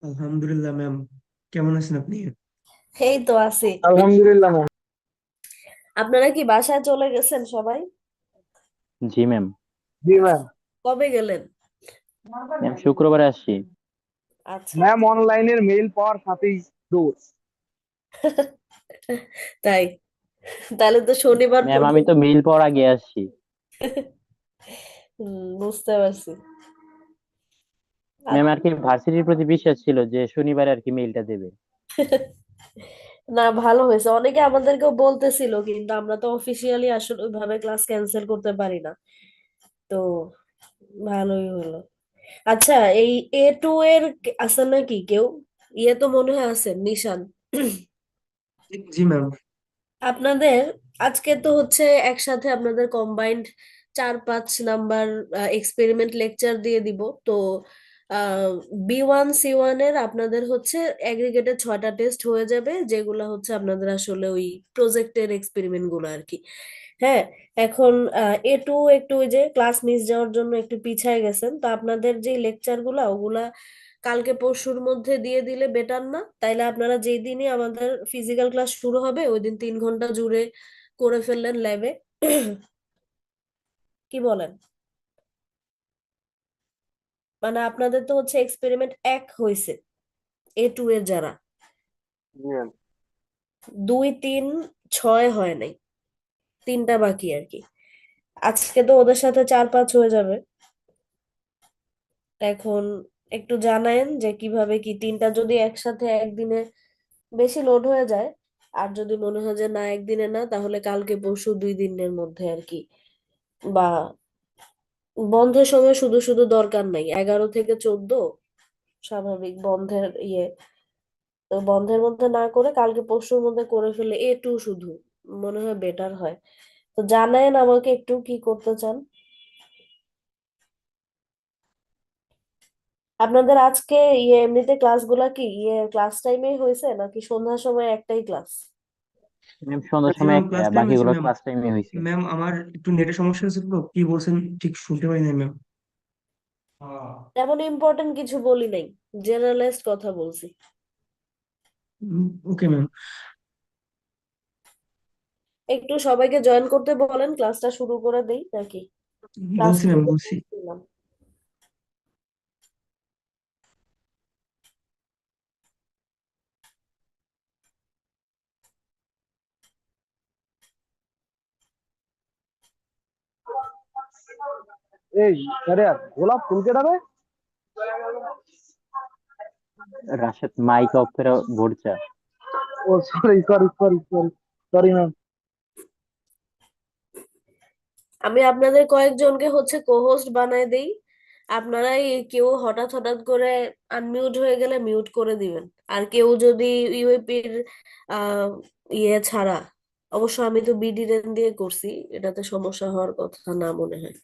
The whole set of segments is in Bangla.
আলহামদুলিল্লাহ ম্যাম। কেমন আছেন আপনি? এই তো আছি। আলহামদুলিল্লাহ ম্যাম। আপনারা কি বাসায় চলে গেছেন সবাই? জি ম্যাম। জি ম্যাম। কবে গেলেন? ম্যাম শুক্রবারে আসছি। আচ্ছা। ম্যাম অনলাইনের মেইল পাওয়ার সাথেই দৌড়। তাই? তাহলে তো শনিবার ম্যাম আমি পর্যন্ত। তো মেইল পাওয়ার আগে আসছি। বুঝতে পারছি। ম্যাম আচ্ছা। আর কি ভার্সিটির প্রতি বিশ্বাস ছিল যে শনিবারে আর কি মেইলটা দেবে। না, ভালো হয়েছে। অনেকে আমাদেরকেও বলতেছিল, কিন্তু আমরা তো অফিসিয়ালি আসলে ওইভাবে ক্লাস ক্যান্সেল করতে পারি না। তো ভালোই হলো। আচ্ছা, এই A2 এর আছে নাকি কেউ? ইয়ে তো মনে হয় আছে, নিশান। জি ম্যাম। আপনাদের আজকে তো হচ্ছে একসাথে আপনাদের কম্বাইন্ড 4-5 নাম্বার এক্সপেরিমেন্ট লেকচার দিয়ে দিব তো। B1 C1 এর আপনাদের হচ্ছে এগ্রিগেটেড 6টা টেস্ট হয়ে যাবে, যেগুলো হচ্ছে আপনাদের আসলে ওই প্রজেক্টের এক্সপেরিমেন্ট গুলো আর কি। হ্যাঁ। এখন A2 একটু ওই যে ক্লাস মিস যাওয়ার জন্য একটু পিছায় গেছেন, তো আপনাদের যে লেকচার গুলা ওগুলা কালকে পরশুর মধ্যে দিয়ে দিলে বেটার না? তাইলে আপনারা যেই দিনই আমাদের ফিজিক্যাল ক্লাস শুরু হবে ওই দিন 3 ঘন্টা জুড়ে করে ফেললেন ল্যাবে। কি বলেন? মানে আপনাদের তো হচ্ছে এক্সপেরিমেন্ট 1 হয়েছে, A2 এর যারা। জি ম্যাম। 2 3 6 হয় নাই, 3টা বাকি আর কি। আজকে তো ওদের সাথে 4-5 হয়ে যাবে। এখন একটু জানায়েন যে কিভাবে কি 3টা যদি একসাথে একদিনে বেশি লোড হয়ে যায়, আর যদি মনে হয় যে না একদিনে না, তাহলে কালকে পরশু 2 দিনের মধ্যে আর কি। বা বন্ধের সময় শুধু শুধু দরকার নাই, 11 থেকে 14 স্বাভাবিক বন্ধের ইয়ে। তো বন্ধের মধ্যে না করে কালকে পরশুর মধ্যে করে ফেলে A2 শুধু মনে হয় বেটার হয়। তো জানায়েন আমাকে একটু কি করতে চান। আপনাদের আজকে ইয়ে এমনিতে ক্লাসগুলা কি ইয়ে ক্লাস টাইমেই হয়েছে নাকি সন্ধ্যার সময় একটাই ক্লাস? ম্যাম সন্ধ্যার জি সময় ম্যাম, একটা, ক্লাস টাইম হয়েছে বাকিগুলো ম্যাম। ক্লাস টাইমে হয়েছে। ম্যাম আমার একটু নেটের সমস্যা হয়েছিল, তো কি বলছেন ঠিক শুনতে পারি না ম্যাম। তেমন ইম্পর্টেন্ট কিছু বলি নাই, জেনারেলাইজড কথা বলছি। Okay ma'am. একটু সবাইকে জয়েন করতে বলেন, ক্লাসটা শুরু করে দেই নাকি? ক্লাস বলছি ম্যাম, শুরু বলছি। করলাম। এই আরে গোলাপ ফুল কেটাবে? রাশেদ মাইক অফ করে ভোট চা। ও sorry sorry sorry sorry sorry ma'am. আমি আপনাদের কয়েকজনকে হচ্ছে কোহোস্ট বানায় দেই। আপনারা কেউ হঠাৎ হঠাৎ করে আনমিউট হয়ে গেলে মিউট করে দিবেন। আর কেউ যদি ইউএপির আহ ইয়ে ছাড়া, অবশ্য আমি তো বিডিরেন দিয়ে করছি, এটাতে সমস্যা হওয়ার কথা না মনে হয়।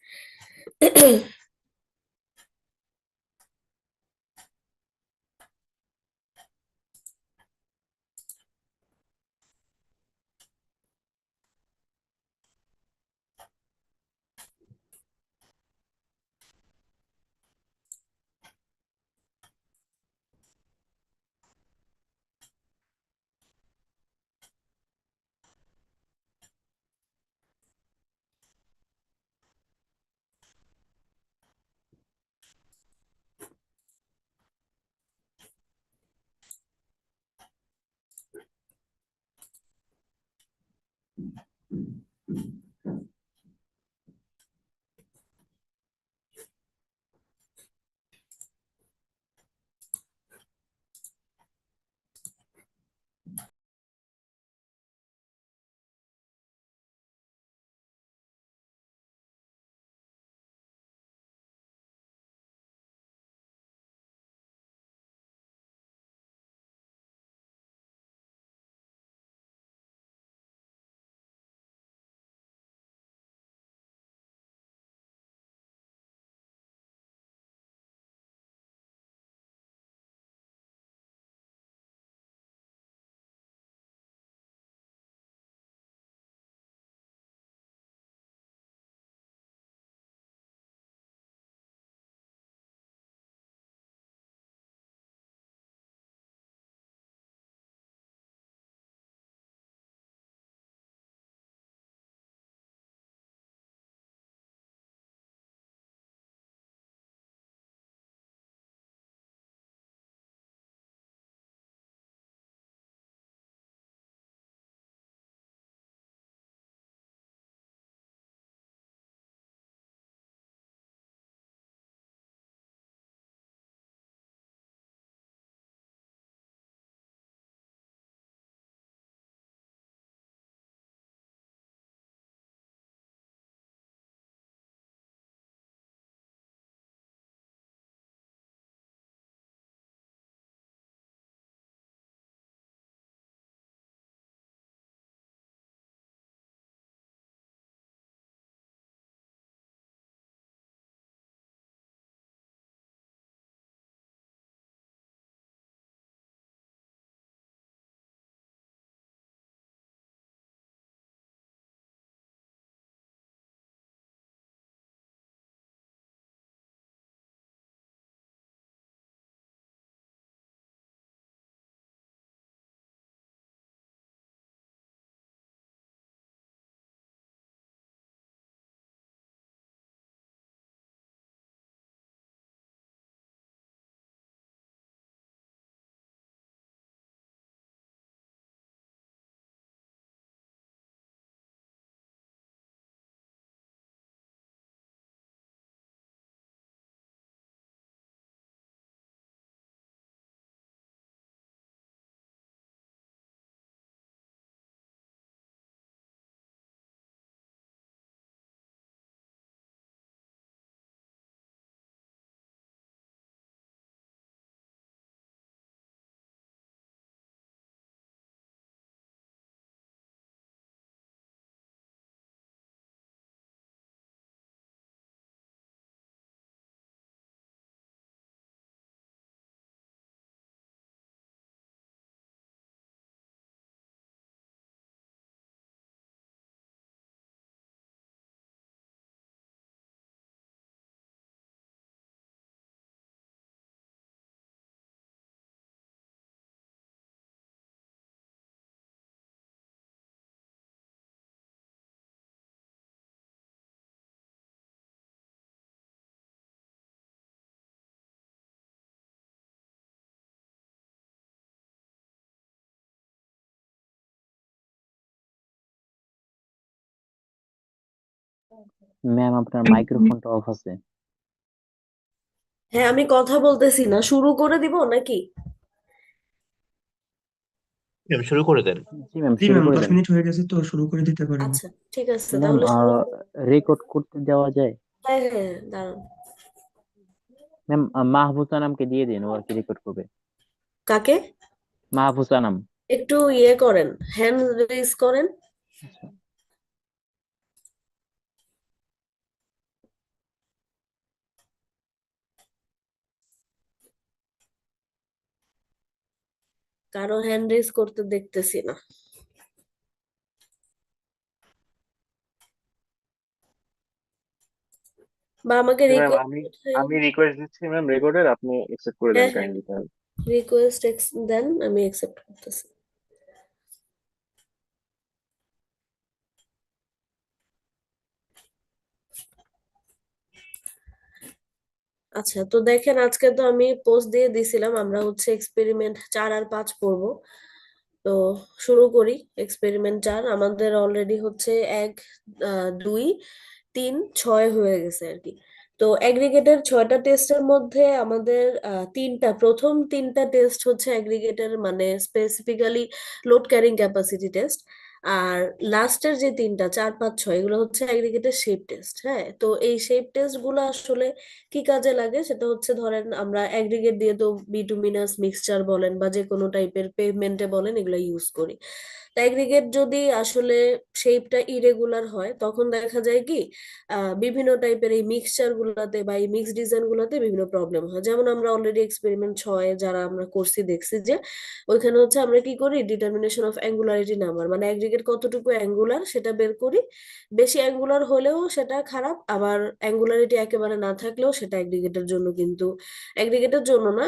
ম্যাম আপনার মাইক্রোফোনটা অফ আছে। হ্যাঁ, আমি কথা বলতেছি না, শুরু করে দিব নাকি? ম্যাম শুরু করে দেন। জি ম্যাম জি শুরু ম্যাম, করে 10 দেন। মিনিট হয়ে গেছে তো শুরু করে দিতে পারেন। আচ্ছা, ঠিক আছে, ম্যাম তাহলে শুরু রেকর্ড করতে দেওয়া যায়? হ্যাঁ হ্যাঁ, দাঁড়ান। ম্যাম মাহফুজ আনামকে দিয়ে দিন, ও আর কি রেকর্ড করবে। কাকে? মাহফুজ আনাম। একটু ইয়ে করেন, হ্যান্ড রেজ করেন। আচ্ছা। কারো হ্যান্ড রেজ করতে দেখতেছি না। বা আমাকে ম্যাম আমি আমি রিকোয়েস্ট দিচ্ছি ম্যাম রেকর্ডের, আপনি একসেপ্ট করে দেন হ্যাঁ হ্যাঁ, কাইন্ডলি তাহলে। রিকোয়েস্ট দেন, আমি অ্যাকসেপ্ট করতেছি। আচ্ছা, তো দেখেন আজকে তো আমি পোস্ট দিয়ে দিছিলাম আমরা হচ্ছে এক্সপেরিমেন্ট 4 আর 5 পড়ব। তো শুরু করি। এক্সপেরিমেন্ট 4 আমাদের অলরেডি হচ্ছে 1, 2, 3, 6 হয়ে গেছে আর কি। তো অ্যাগ্রিগেটের 6টা টেস্টের মধ্যে আমাদের প্রথম তিনটা টেস্ট হচ্ছে অ্যাগ্রিগেটের মানে specifically load carrying capacity test. আর লাস্টের যে তিনটা 4, 5, 6 এগুলো হচ্ছে অ্যাগ্রিগেটের শেপ টেস্ট। হ্যাঁ, তো এই শেপ টেস্ট গুলো আসলে কি কাজে লাগে সেটা হচ্ছে ধরেন আমরা অ্যাগ্রিগেট দিয়ে তো বিটুমিনাস মিক্সচার বলেন বা যে কোনো টাইপের পেভমেন্টে বলেন এগুলো ইউজ করি। অ্যাগ্রিগেট যদি আসলে শেপটা ইরেগুলার হয় তখন দেখা যায় কি বিভিন্ন টাইপের এই মিক্সচার গুলাতে বা এই মিক্স ডিজাইন গুলাতে বিভিন্ন প্রবলেম হয়। যেমন আমরা অলরেডি এক্সপেরিমেন্ট 6 যারা আমরা করছি দেখছি যে ওইখানে হচ্ছে আমরা কি করি ডিটারমিনেশন অফ অ্যাঙ্গুলারিটি নাম্বার মানে অ্যাগ্রিগেট কতটুকু অ্যাঙ্গুলার সেটা বের করি। বেশি অ্যাঙ্গুলার হলেও সেটা খারাপ, আবার অ্যাঙ্গুলারিটি একেবারে না থাকলেও সেটা অ্যাগ্রিগেটের জন্য কিন্তু অ্যাগ্রিগেটের জন্য না,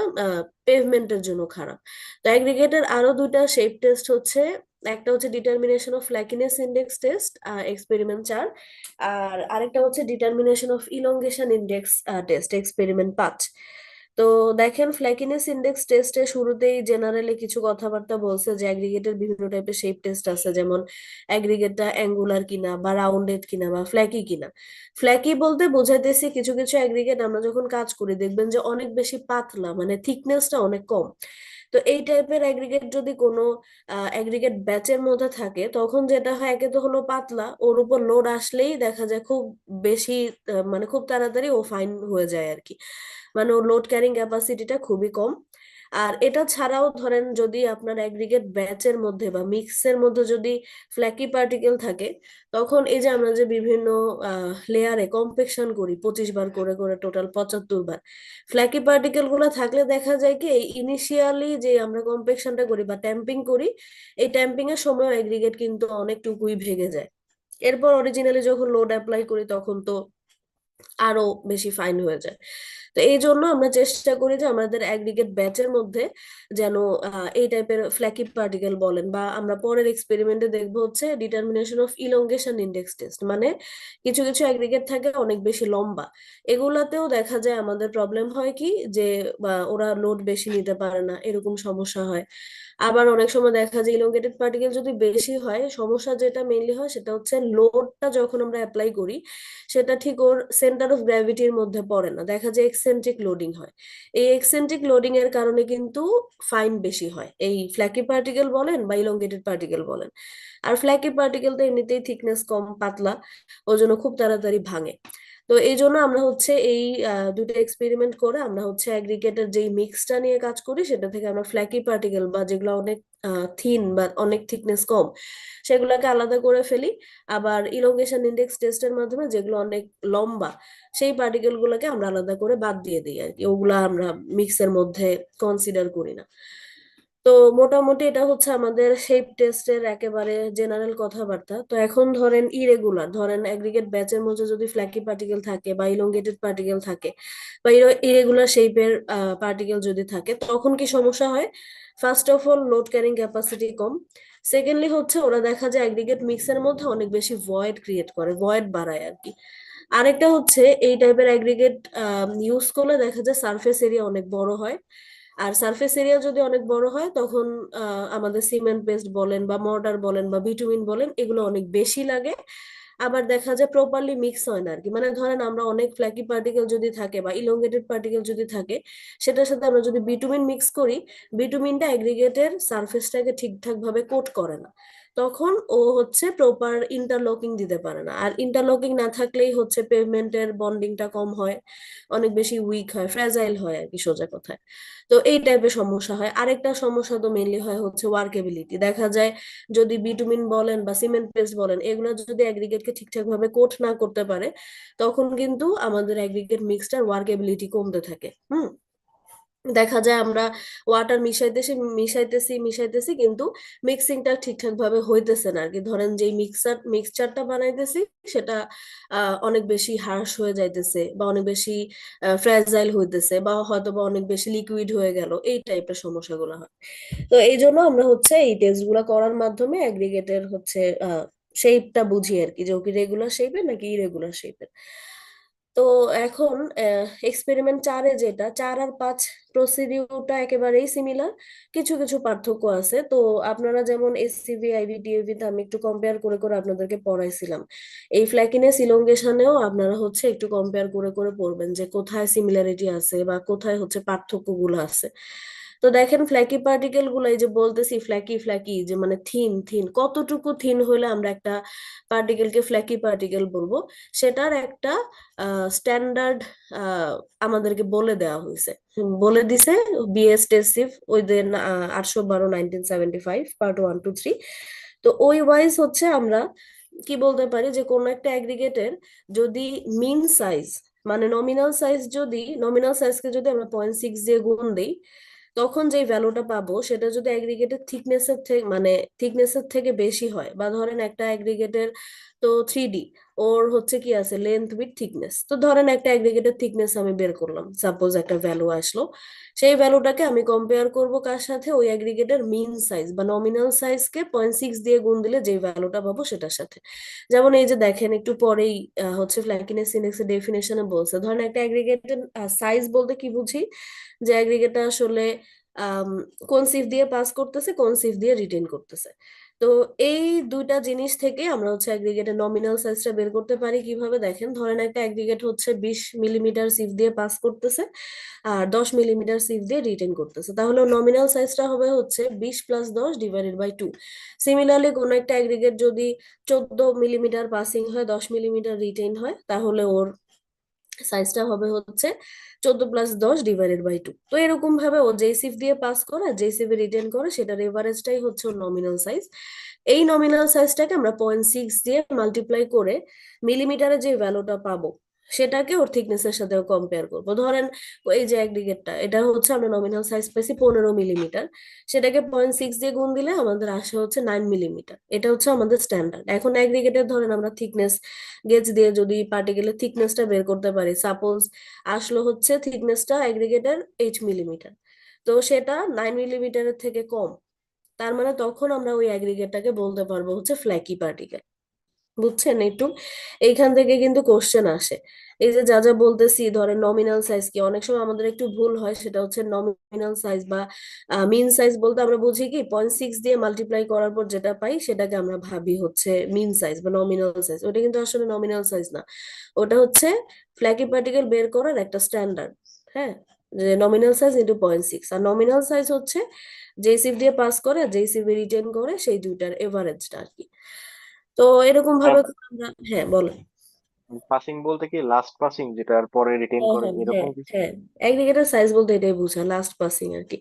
পেভমেন্টের জন্য খারাপ। তো অ্যাগ্রিগেটের আরো দুইটা শেপ টেস্ট হচ্ছে, একটা হচ্ছে determination of flakiness index test experiment 4, আর আরেকটা হচ্ছে determination of elongation index test experiment 5। তো দেখেন ফ্ল্যাকিনেস ইন্ডেক্স টেস্টে শুরুতেই জেনারেলি কিছু কথাবার্তা বলছে যে অ্যাগ্রিগেটের বিভিন্ন টাইপের শেপ টেস্ট আছে, যেমন অ্যাগ্রিগেটটা অ্যাঙ্গুলার কিনা বা রাউন্ডেড কিনা বা ফ্ল্যাকি কিনা। ফ্ল্যাকি বলতে বোঝাইতেছি কিছু কিছু অ্যাগ্রিগেট আমরা যখন কাজ করি দেখবেন যে অনেক বেশি পাতলা মানে থিকনেসটা অনেক কম। তো এই টাইপের অ্যাগ্রিগেট যদি কোনো অ্যাগ্রিগেট ব্যাচের মধ্যে থাকে তখন যেটা হয় একে তো হলো পাতলা, ওর উপর লোড আসলেই দেখা যায় খুব বেশি মানে খুব তাড়াতাড়ি ও ফাইন হয়ে যায় আর কি। মানে ওর লোড ক্যারিং ক্যাপাসিটিটা খুবই কম। আর এটা ছাড়াও ধরেন যদি আপনার অ্যাগ্রিগেট ব্যাচের মধ্যে বা মিক্সের মধ্যে যদি ফ্ল্যাকি পার্টিকেল থাকে তখন এই যে আমরা যে বিভিন্ন লেয়ারে কম্পেকশন করি 25 বার করে করে টোটাল 75 বার, ফ্ল্যাকি পার্টিকেল গুলো থাকলে দেখা যায় কি এই ইনিশিয়ালি যে আমরা কম্পেকশনটা করি বা ট্যাম্পিং করি এই ট্যাম্পিং এর সময় অ্যাগ্রিগেট কিন্তু অনেকটুকুই ভেঙে যায়। এরপর অরিজিনালি যখন লোড অ্যাপ্লাই করি তখন তো আরো বেশি ফাইন হয়ে যায়। তো এই জন্য আমরা চেষ্টা করি যে আমাদের অ্যাগ্রিগেট ব্যাচের মধ্যে যেন এই টাইপের ফ্ল্যাকি পার্টিকেল বলেন বা আমরা পরের এক্সপেরিমেন্টে দেখবো হচ্ছে determination of elongation index test মানে কিছু কিছু অ্যাগ্রিগেট থাকে অনেক বেশি লম্বা, এগুলাতেও দেখা যায় আমাদের প্রবলেম হয় কি যে ওরা লোড বেশি নিতে পারে না, এরকম সমস্যা হয়। আবার অনেক সময় দেখা যায় ইলংগেটেড পার্টিকেল যদি বেশি হয় সমস্যা যেটা মেইনলি হয় সেটা হচ্ছে লোডটা যখন আমরা অ্যাপ্লাই করি সেটা ঠিক ওর সেন্টার অফ গ্র্যাভিটির মধ্যে পড়ে না, দেখা যায় এক্সেন্ট্রিক লোডিং হয়। এই এক্সেন্ট্রিক লোডিং এর কারণে কিন্তু ফাইন বেশি হয় এই ফ্ল্যাকি পার্টিকেল বলেন বা ইলংগেটেড পার্টিকেল বলেন। আর ফ্ল্যাকি পার্টিকেল তো এমনিতেই থিকনেস কম পাতলা, ওই জন্য খুব তাড়াতাড়ি ভাঙে। তো এই জন্য আমরা হচ্ছে এই দুটো এক্সপেরিমেন্ট করে আমরা হচ্ছে অ্যাগ্রিগেটের যেই মিক্সটা নিয়ে কাজ করি সেটা থেকে আমরা ফ্ল্যাকি পার্টিকেল বা যেগুলো অনেক থিন বা অনেক থিকনেস কম সেগুলোকে আলাদা করে ফেলি। আবার ইলংগেশন ইন্ডেক্স টেস্টের মাধ্যমে যেগুলো অনেক লম্বা সেই পার্টিকেল গুলোকে আমরা আলাদা করে বাদ দিয়ে দিই আর কি, ওগুলা আমরা মিক্সের মধ্যে কনসিডার করি না। তো মোটামুটি এটা হচ্ছে আমাদের শেপ টেস্টের একেবারে জেনারেল কথাবার্তা। তো এখন ধরেন ইরেগুলার, ধরেন অ্যাগ্রিগেট ব্যাচের মধ্যে যদি ফ্ল্যাকি পার্টিকেল থাকে বা ইলংগেটেড পার্টিকেল থাকে বা ইরেগুলার শেপের পার্টিকেল যদি থাকে তখন কি সমস্যা হয়? First of all load carrying capacity com. Secondly হচ্ছে ওরা দেখা যায় অ্যাগ্রিগেট মিক্সের মধ্যে অনেক বেশি ভয়েড ক্রিয়েট করে, ভয়েড বাড়ায় আর কি। আরেকটা হচ্ছে এই টাইপের অ্যাগ্রিগেট ইউজ করলে দেখা যায় সারফেস এরিয়া অনেক বড় হয়। আর সারফেস এরিয়া যদি অনেক বড় হয় তখন আমাদের সিমেন্ট পেস্ট বলেন বা মর্টার বলেন বা বিটুমিন বলেন এগুলো অনেক বেশি লাগে। আবার দেখা যায় প্রপারলি মিক্স হয় না আর কি। মানে ধরেন আমরা অনেক ফ্ল্যাকি পার্টিকেল যদি থাকে বা ইলংগেটেড পার্টিকেল যদি থাকে, সেটার সাথে আমরা যদি বিটুমিন মিক্স করি, বিটুমিনটা অ্যাগ্রিগেটের সারফেসটাকে ঠিকঠাক ভাবে কোট করে না, তখন ও হচ্ছে প্রপার ইন্টারলকিং দিতে পারে না। আর ইন্টারলকিং না থাকলেই হচ্ছে পেভমেন্টের বন্ডিংটা কম হয়, অনেক বেশি উইক হয়, ফ্র্যাজাইল হয় আর কি সোজা কথায়। তো এই টাইপের সমস্যা হয়। আরেকটা সমস্যা তো মেনলি হয় হচ্ছে ওয়ার্কেবিলিটি। দেখা যায় যদি বিটুমিন বলেন বা সিমেন্ট পেস্ট বলেন, এগুলো যদি অ্যাগ্রিগেটকে ঠিকঠাক ভাবে কোট না করতে পারে, তখন কিন্তু আমাদের অ্যাগ্রিগেট মিক্সটার ওয়ার্কেবিলিটি কমতে থাকে। দেখা যায় আমরা ওয়াটার মিশাইতেছি কিন্তু মিক্সিংটা ঠিকঠাক ভাবে হইতেছে না আর কি। ধরেন যে মিক্সচারটা বানাইতেছি সেটা অনেক বেশি হার্শ হয়ে যাইতেছে, বা অনেক বেশি ফ্র্যাজাইল হইতেছে, বা হয়তো বা অনেক বেশি লিকুইড হয়ে গেল, এই টাইপের সমস্যাগুলো হয়। তো এই জন্য আমরা হচ্ছে এই টেস্ট গুলা করার মাধ্যমে অ্যাগ্রিগেটের হচ্ছে শেপটা বুঝি আর কি, যে ও কি রেগুলার শেপের নাকি ইরেগুলার শেপের। তো এখন এক্সপেরিমেন্ট 4-এ যেটা 4 আর 5 প্রসিডিউরটা একেবারেই সিমিলার, কিছু কিছু পার্থক্য আছে। তো আপনারা যেমন এসসিভি আইভি ডিএভি তে আমি একটু কম্পেয়ার করে করে আপনাদেরকে পড়াইছিলাম, এই ফ্ল্যাকিনেস ইলংগেশনেও আপনারা হচ্ছে একটু কম্পেয়ার করে করে পড়বেন যে কোথায় সিমিলারিটি আছে বা কোথায় হচ্ছে পার্থক্যগুলো আছে। তো দেখেন ফ্ল্যাকি পার্টিকেল গুলো, এই যে বলতেছি ফ্ল্যাকি ফ্ল্যাকি, যে মানে থিন থিন, কতটুকু থিন হলে আমরা একটা পার্টিকেলকে ফ্ল্যাকি পার্টিকেল বলবো, সেটার একটা স্ট্যান্ডার্ড আমাদেরকে বলে দেওয়া হয়েছে, বলে দিছে বিএস টেসিভ ওই যে 812 1975 পার্ট 1 2 3। তো ওই ওয়াইজ হচ্ছে আমরা কি বলতে পারি যে কোন একটা অ্যাগ্রিগেটের যদি মিন সাইজ, মানে নমিনাল সাইজকে যদি আমরা 0.6 দিয়ে গুণ দিই, তখন যে ভ্যালুটা পাবো সেটা যদি অ্যাগ্রিগেটের থিকনেসের থেকে বেশি হয়, বা ধরেন একটা অ্যাগ্রিগেটের তো 3D, ওর হচ্ছে কি আছে লেন্থ উইথ থিকনেস। তো ধরেন একটা অ্যাগ্রিগেটের থিকনেস আমি বের করলাম, সাপোজ একটা ভ্যালু আসলো, সেই ভ্যালুটাকে আমি কম্পেয়ার করব কার সাথে, ওই অ্যাগ্রিগেটের মিন সাইজ বা নমিনাল সাইজকে 0.6 দিয়ে গুণ দিলে যে ভ্যালুটা পাবো সেটার সাথে। যেমন এই যে দেখেন একটু পরেই হচ্ছে ফ্ল্যাকিনেস ইন্ডেক্সের ডেফিনেশনে বলছে, ধরেন একটা অ্যাগ্রিগেটের সাইজ বলতে কি বুঝি, যে অ্যাগ্রিগেটটা আসলে আম, কোন সিফ দিয়ে পাস করতেছে, কোন সিফ দিয়ে রিটেন করতেছে। তো এই দুইটা জিনিস থেকে আমরা হচ্ছে অ্যাগ্রিগেটের নমিনাল সাইজটা বের করতে পারি কিভাবে, দেখেন ধরেন একটা অ্যাগ্রিগেট হচ্ছে 20 মিলিমিটার সিফ দিয়ে পাস করতেছে আর 10 মিলিমিটার সিফ দিয়ে রিটেন করতেছে, তাহলে নমিনাল সাইজটা হবে হচ্ছে 20 + 10 ÷ 2। সিমিলারলি কোন একটা অ্যাগ্রিগেট যদি 14 মিলিমিটার পাসিং হয়, 10 মিলিমিটার রিটেন হয়, তাহলে ওর সাইজটা হবে হচ্ছে 14 + 10 ÷ 2। তো এরকম ভাবে ও যেই সিফ দিয়ে পাস করে যেই সিফে রিটেন করে সেটার এভারেজটাই হচ্ছে ওর নমিনাল সাইজ। এই নমিনাল সাইজটাকে আমরা 0.6 দিয়ে মাল্টিপ্লাই করে মিলিমিটারে যে ভ্যালুটা পাবো সেটাকে ওর থিকনেসের সাথে কম্পেয়ার করবো। ধরেন এই যে অ্যাগ্রিগেটটা, এটা হচ্ছে আমরা নমিনাল সাইজ পাইছি 15 মিলিমিটার, সেটাকে 0.6 দিয়ে গুণ দিলে আমাদের আসে হচ্ছে 9 মিলিমিটার। এটা হচ্ছে আমাদের স্ট্যান্ডার্ড। এখন অ্যাগ্রিগেটের ধরেন আমরা থিকনেস গেজ দিয়ে যদি পার্টিকেলের থিকনেসটা বের করতে পারি, সাপোজ আসলো হচ্ছে থিকনেসটা অ্যাগ্রিগেটের 8 মিলিমিটার, তো সেটা 9 মিলিমিটারের থেকে কম, তার মানে তখন আমরা ওই অ্যাগ্রিগেটটাকে বলতে পারবো হচ্ছে ফ্ল্যাকি পার্টিকেল। বুঝছেন একটু? এইখান থেকে কিন্তু কোশ্চেন আসে। এই যে যা যা বলতেছি, ধরেন নমিনাল সাইজ কি, অনেক সময় আমাদের একটু ভুল হয়, সেটা হচ্ছে নমিনাল সাইজ বা মিন সাইজ বলতে আমরা বুঝি কি 0.6 দিয়ে মাল্টিপ্লাই করার পর যেটা পাই সেটাকে আমরা ভাবি হচ্ছে মিন সাইজ বা নমিনাল সাইজ। ওটা কিন্তু আসলে নমিনাল সাইজ না, ওটা হচ্ছে ফ্ল্যাকি পার্টিকেল বের করার একটা স্ট্যান্ডার্ড। হ্যাঁ, যে নমিনাল সাইজ ইন্টু 0.6, আর নমিনাল সাইজ হচ্ছে যেই সিফ দিয়ে পাস করে আর যেই সিফ রিটেন করে সেই দুইটার এভারেজটা আর কি। তো এরকম ভাবে আমরা, হ্যাঁ বলো। পাসিং বলতে কি লাস্ট পাসিং যেটার পরে রিটেন হ্যাঁ করে হ্যাঁ হ্যাঁ এরকম কিছু? হ্যাঁ, অ্যাগ্রিগেটের সাইজ বলতে এটাই বোঝায়, লাস্ট পাসিং আর কি,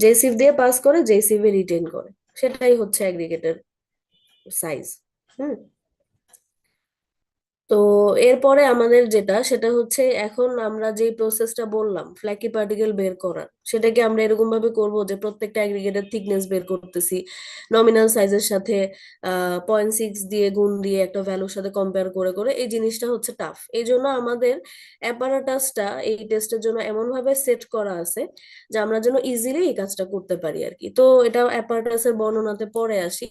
যে সিফ দিয়ে পাস করে যে সিফে রিটেন করে সেটাই হচ্ছে অ্যাগ্রিগেটের সাইজ। হুম। তো এরপরে আমাদের যেটা সেটা হচ্ছে, এখন আমরা যে প্রসেসটা বললাম ফ্ল্যাকি পার্টিকেল বের করার, সেটাকে আমরা এরকম ভাবে করব যে প্রত্যেকটা অ্যাগ্রিগেটের থিকনেস বের করতেছি, নমিনাল সাইজের সাথে 0.6 দিয়ে গুণ দিয়ে একটা ভ্যালুর সাথে কম্পেয়ার করে করে, এই জিনিসটা হচ্ছে টাফ। এই জন্য আমাদের অ্যাপারাটাসটা এই টেস্টের জন্য এমন ভাবে সেট করা আছে যে আমরা যেন ইজিলি এই কাজটা করতে পারি আর কি। তো এটা অ্যাপারাটাসের বর্ণনাতে পরে আসি।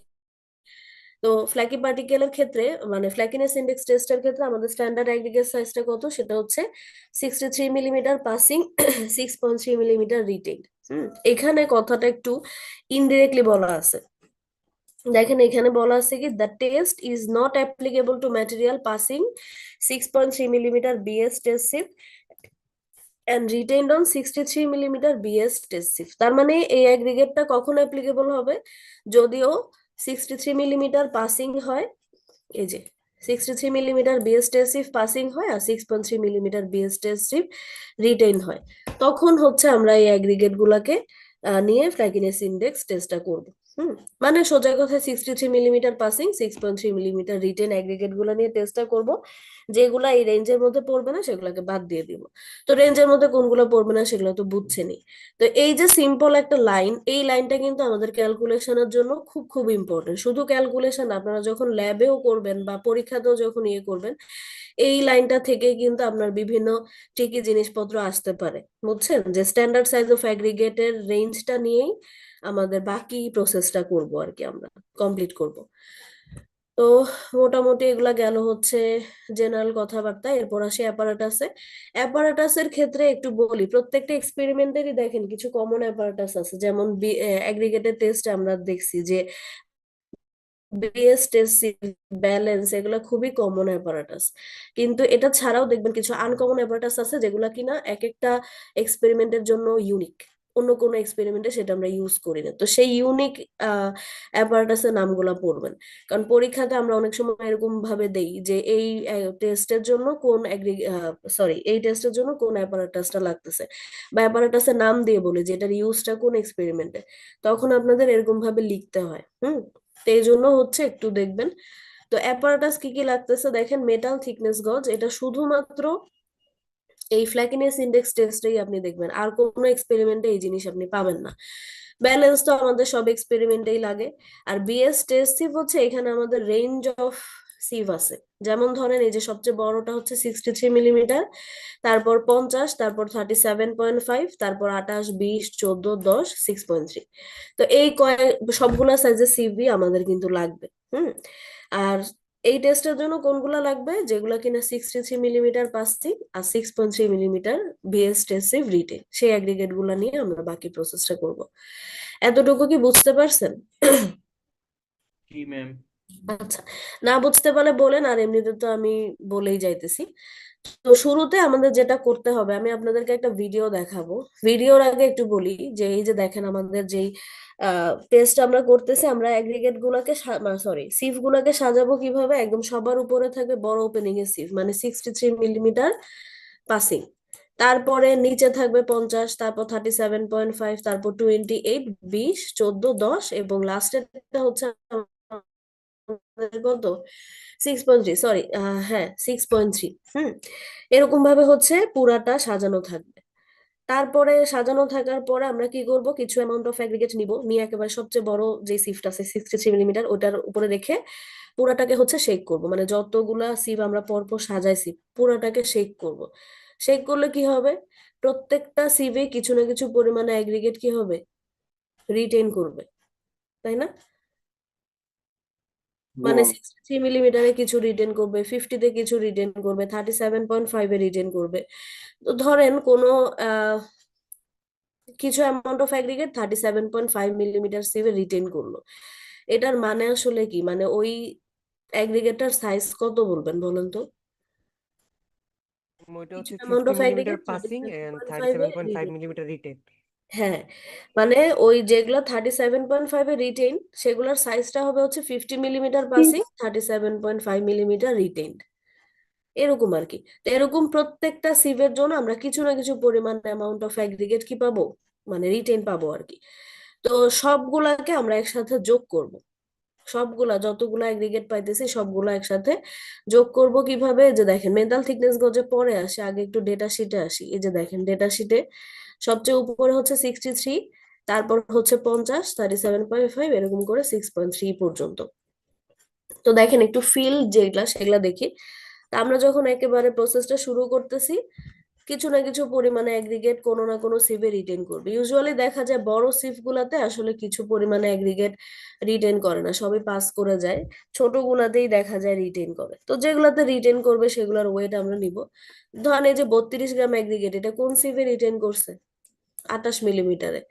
তো ফ্ল্যাকি পার্টিকেলের ক্ষেত্রে, মানে ফ্ল্যাকিনেস ইন্ডেক্স টেস্টের ক্ষেত্রে আমাদের স্ট্যান্ডার্ড অ্যাগ্রিগেট সাইজটা কত, সেটা হচ্ছে 63 মিলিমিটার পাসিং, 6.3 মিলিমিটার রিটেইন। এখানে কথাটা একটু ইনডিরেক্টলি বলা আছে, দেখেন এখানে বলা আছে কি the test is not applicable to material passing 6.3 millimetre BS test sheep and retained on 63 millimetre BS test sheep. তার মানে এই অ্যাগ্রিগেটটা কখন অ্যাপ্লিকেবল হবে, যদিও 63 মিলিমিটার পাসিং হয়, এই যে 63 millimetre BS test sheep passing হয় আর 6.3 millimetre BS test sheep retain হয়, তখন হচ্ছে আমরা এই অ্যাগ্রিগেট গুলাকে নিয়ে ফ্ল্যাকিনেস ইন্ডেক্স টেস্টটা করব। মানে সোজা কথায় 63 millimetre passing 6.3 millimetre written aggregate গুলা নিয়ে টেস্টটা করব, যেগুলা এই রেঞ্জের মধ্যে পড়বে না সেগুলোকে বাদ দিয়ে দিব। তো রেঞ্জের মধ্যে কোনগুলো পড়বে না সেগুলো তো বুঝছেনই। তো এই যে সিম্পল একটা লাইন, এই লাইনটা কিন্তু আমাদের ক্যালকুলেশনের জন্য খুব খুব ইম্পর্টেন্ট। শুধু ক্যালকুলেশন, আপনারা যখন ল্যাবেও করবেন বা পরীক্ষাতেও যখন ইয়ে করবেন, এই লাইনটা থেকে কিন্তু আপনার বিভিন্ন ট্রিকি জিনিসপত্র আসতে পারে, বুঝছেন, যে স্ট্যান্ডার্ড সাইজ অফ অ্যাগ্রিগেটের রেঞ্জটা নিয়েই আমাদের বাকি প্রসেসটা করব আর কি, আমরা কমপ্লিট করব। তো মোটামুটি এগুলা গেল হচ্ছে জেনারেল কথাবার্তা। এরপর আসি অ্যাপারেটাসে। অ্যাপারেটাসের ক্ষেত্রে একটু বলি, প্রত্যেকটা এক্সপেরিমেন্টেরই দেখেন কিছু কমন অ্যাপারেটাস আছে। যেমন অ্যাগ্রিগেটেড টেস্ট আমরা দেখছি যে বিএস টেস্ট, ব্যালেন্স, এগুলো খুবই কমন অ্যাপারেটাস। কিন্তু এটা ছাড়াও দেখবেন কিছু আনকমন অ্যাপারেটাস আছে যেগুলা কিনা এক একটা এক্সপেরিমেন্টের জন্য ইউনিক, অন্য কোনো এক্সপেরিমেন্টে সেটা আমরা ইউজ করি না। তো সেই ইউনিক অ্যাপারেটাসের নামগুলা পড়বেন, কারণ পরীক্ষাতে আমরা অনেক সময় এরকম ভাবে দেই যে এই টেস্টের জন্য কোন এই টেস্টের জন্য কোন অ্যাপারেটাসটা লাগতেছে, বা অ্যাপারেটাসের নাম দিয়ে বলি যে এটার ইউজটা কোন এক্সপেরিমেন্টে, তখন আপনাদের এরকম ভাবে লিখতে হয়। তো এই জন্য হচ্ছে একটু দেখবেন। তো অ্যাপারেটাস কি কি লাগতেছে দেখেন, মেটাল থিকনেস গজ, এটা শুধুমাত্র এই ফ্ল্যাকিনেস ইন্ডেক্স টেস্টেই আপনি দেখবেন, আর কোনো এক্সপেরিমেন্টে এই জিনিস আপনি পাবেন না। ব্যালেন্স তো আমাদের সব এক্সপেরিমেন্টেই লাগে। আর বিএস টেস্ট সিভ হচ্ছে এখানে আমাদের রেঞ্জ অফ সিভ আছে। যেমন ধরেন এই যে সবচেয়ে বড়টা হচ্ছে 63 মিলিমিটার, তারপর 50, তারপর 37.5, তারপর 28, 20, 14, 10, 6.3। তো এই সবগুলা সাইজের সিভি আমাদের কিন্তু লাগবে। আর এই টেস্টের জন্য কোনগুলা লাগবে, যেগুলা কিনা 63 মিলিমিটার পাসিং আর 6.3 মিলিমিটার বিএস টেস্ট সিভ রিটেন, সেই অ্যাগ্রিগেট গুলা নিয়ে আমরা বাকি প্রসেসটা করব। এতটুকু কি বুঝতে পারছেন? জি ম্যাম। আচ্ছা, না বুঝতে পারলে বলেন, আর এমনিতে তো আমি বলেই যাইতেছি। তো শুরুতে আমাদের যেটা করতে হবে, আমি আপনাদেরকে একটা ভিডিও দেখাবো। ভিডিওর আগে একটু বলি যে এই যে দেখেন আমাদের যেই টেস্ট আমরা করতেছি, আমরা অ্যাগ্রিগেট গুলাকে সিভ গুলাকে সাজাবো কিভাবে, একদম সবার উপরে থাকবে বড় ওপেনিং এর সিভ, মানে 63 মিলিমিটার পাসিং, তারপরে নিচে থাকবে 50, তারপর 37.5, তারপর 28, 20, 14, 10 এবং লাস্টেরটা হচ্ছে কত 6.3, সরি, হ্যাঁ 6.3। এরকম ভাবে হচ্ছে পুরাটা সাজানো থাকবে। তারপরে সাজানো থাকার পরে আমরা কি করব, কিছু অ্যামাউন্ট অফ অ্যাগ্রিগেট নিয়ে একেবারে সবচেয়ে বড় যে সিফট আছে 63 মিলিমিটার, ওটার উপরে রেখে পুরাটাকে হচ্ছে শেক করব, মানে যতগুলা সিভ আমরা পরপর সাজাইছি পুরাটাকে শেক করব। শেক করলে কি হবে, প্রত্যেকটা সিভে কিছু না কিছু পরিমাণে অ্যাগ্রিগেট কি হবে, রিটেইন করবে, তাই না? মানে 63 মিলিমিটারে কিছু রিটেন করবে, 50-তে কিছু রিটেন করবে, 37.5-এ রিটেন করবে। তো ধরেন কোনো কিছু অ্যামাউন্ট অফ অ্যাগ্রিগেট 37.5 মিলিমিটার সিভে রিটেন করলো, এটার মানে আসলে কি, মানে ওই অ্যাগ্রিগেটার সাইজ কত বলবেন বলেন তো? ওইটা কিছু হচ্ছে amount 50 of millimetre aggregate passing and 37.5-এ 37.5 রিটেন, মিলিমিটার রিটেন। হ্যাঁ, মানে ওই যেগুলো 37.5-এ রিটেইন, সেগুলোর সাইজটা হবে হচ্ছে 50 মিলিমিটার পাসিং, 37.5 মিলিমিটার রিটেইন, এরকম আর কি। তো এরকম প্রত্যেকটা সিভের জন্য আমরা কিছু না কিছু পরিমাণ অ্যামাউন্ট অফ অ্যাগ্রিগেট কি পাবো, মানে রিটেন পাবো আর কি। তো সবগুলাকে আমরা একসাথে যোগ করব, সবগুলা যতগুলা অ্যাগ্রিগেট পাইতেছি সবগুলা একসাথে যোগ করব কিভাবে, যে দেখেন মেটাল থিকনেস গজে পরে আসে, আগে একটু ডেটা শিটে আসি। এই যে দেখেন ডেটা শিটে সবচেয়ে উপরে হচ্ছে 63, তারপর হচ্ছে 50, 37.5, এরকম করে 6.3 পর্যন্ত। তো দেখেন একটু ফিল্ড যেগুলা সেগুলা দেখি। তা আমরা যখন একেবারে প্রসেসটা শুরু করতেছি, কিছু না কিছু পরিমাণে অ্যাগ্রিগেট কোনো না কোনো সিভে রিটেন করবে। ইউজুয়ালি দেখা যায় বড় সিভ গুলাতে আসলে কিছু পরিমাণে অ্যাগ্রিগেট রিটেন করে না, সবই পাস করে যায়। ছোট গুলাতেই দেখা যায় রিটেন করে। তো যেগুলাতে রিটেন করবে সেগুলোর ওয়েট আমরা নিব। ধরেন এই যে 32 গ্রাম অ্যাগ্রিগেট, এটা কোন সিভে রিটেন করছে, 28 মিলিমিটারে।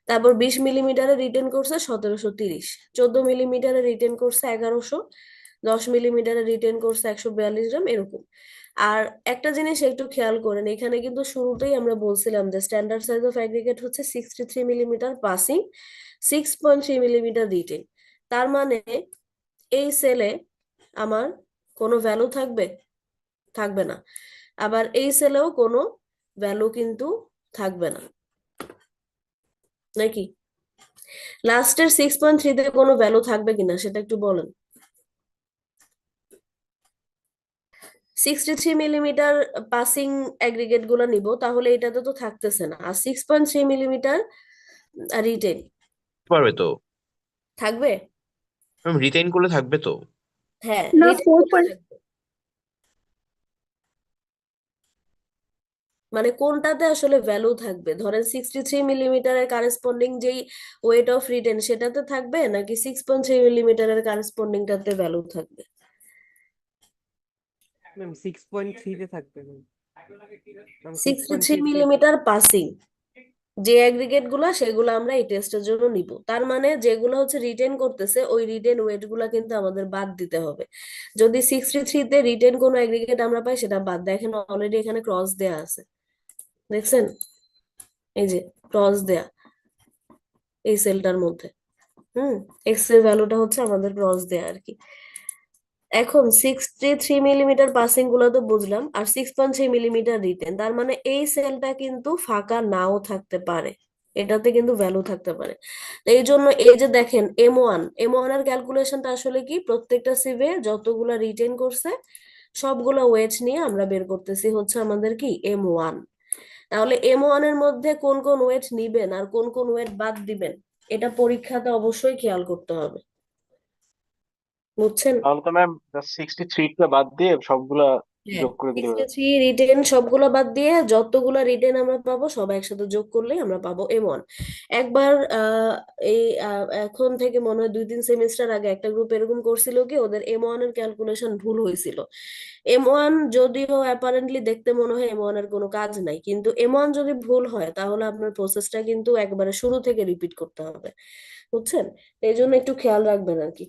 তারপর 20 মিলিমিটারে রিটেন করছে 1730, 14 মিলিমিটারে রিটেন করছে 1100, 10 মিলিমিটারে রিটেন করছে 142 গ্রাম, এরকম। আর একটা জিনিস একটু খেয়াল করেন, এখানে কিন্তু শুরুতেই আমরা বলছিলাম যে স্ট্যান্ডার্ড সাইজ অফ অ্যাগ্রিগেট হচ্ছে 63 মিলিমিটার পাসিং, 6.3 মিলিমিটার রিটেন। তার মানে এই সেলে আমার কোনো ভ্যালু থাকবে? থাকবে না। আবার এই সেলেও কোনো ভ্যালু কিন্তু থাকবে না, নাকি? লাস্টের 6.3-তে কোনো ভ্যালু থাকবে কিনা সেটা একটু বলেন। 63 মিলিমিটার পাসিং অ্যাগ্রিগেট গুলো নিব, তাহলে এটাতে তো থাকতেছে না। আর 6.3 মিলিমিটার রিটেন পারবে তো থাকবে। ম্যাম, রিটেইন করলে থাকবে তো। হ্যাঁ, না, রিটেন ফোর করলে থাকবে। মানে কোনটাতে আসলে ভ্যালু থাকবে? ধরেন 63 মিলিমিটারের কারেসপন্ডিং যেই ওয়েট অফ রিটেন সেটাতে থাকবে, নাকি 6.3 মিলিমিটারের কারেসপন্ডিংটাতে ভ্যালু থাকবে? ম্যাম 6.3 থাকবে ম্যাম। 63 মিলিমিটার পাসিং যে অ্যাগ্রিগেট গুলা, সেগুলো আমরা এই টেস্টের জন্য নিব। তার মানে যেগুলো হচ্ছে রিটেন করতেছে ওই রিটেন ওয়েট গুলা কিন্তু আমাদের বাদ দিতে হবে। যদি 63-তে রিটেন কোনো অ্যাগ্রিগেট আমরা পাই সেটা বাদ। দেখেন অলরেডি এখানে ক্রস দেয়া আছে, দেখছেন? এই যে ক্রস দেয়া এই সেলটার মধ্যে। এক্স এর ভ্যালুটা হচ্ছে আমাদের ক্রস দেয়া আর কি। এখন 63 মিলিমিটার পাসিং গুলো তো বুঝলাম, আর 6.3 মিলিমিটার রিটেন, তার মানে এই সেলটা কিন্তু ফাঁকা নাও থাকতে পারে, এটাতে কিন্তু ভ্যালু থাকতে পারে। তো এই জন্য এই যে দেখেন এম ওয়ান এর ক্যালকুলেশনটা আসলে কি, প্রত্যেকটা সিভে যতগুলা রিটেন করছে সবগুলো ওয়েট নিয়ে আমরা বের করতেছি হচ্ছে আমাদের কি M1। তাহলে M1 এর মধ্যে কোন কোন ওয়েট নিবেন আর কোন কোন ওয়েট বাদ দিবেন, এটা পরীক্ষাতে অবশ্যই খেয়াল করতে হবে, বুঝছেন? তাহলে তো ম্যাম 63টা বাদ দিয়ে সবগুলা হ্যাঁ, যোগ করে দিলে হবে। 63 রিটেন সবগুলো বাদ দিয়ে যতগুলা রিটেন আমরা পাবো সব একসাথে যোগ করলেই আমরা পাবো M1। একবার এখন থেকে মনে হয় 2-3 সেমিস্টার আগে একটা গ্রুপ এরকম করছিল কি, ওদের M1 এর ক্যালকুলেশন ভুল হয়েছিল। M1 যদিও অ্যাপারেন্টলি দেখতে মনে হয় M1 এর কোনো কাজ নাই, কিন্তু M1 যদি ভুল হয় তাহলে আপনার প্রসেসটা কিন্তু একবারে শুরু থেকে রিপিট করতে হবে, বুঝছেন? এই জন্য একটু খেয়াল রাখবেন আর কি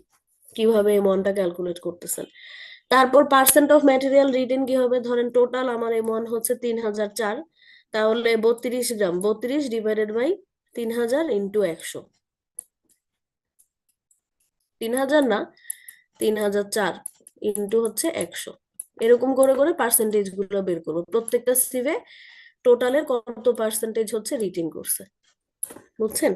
কিভাবে M1টা ক্যালকুলেট করতেছেন। তারপর পার্সেন্ট অফ ম্যাটেরিয়াল রিটেন কি হবে? ধরেন টোটাল আমার M1 হচ্ছে 3004, তাহলে 32 গ্রাম, 32 ডিভাইডেড বাই 3000 ইন্টু 100, 3000 না 3004 ইন্টু হচ্ছে 100, এরকম করে করে পার্সেন্টেজ গুলো বের করবো। প্রত্যেকটা সিভে টোটালের কত পার্সেন্টেজ হচ্ছে রিটেন করছে, বুঝছেন?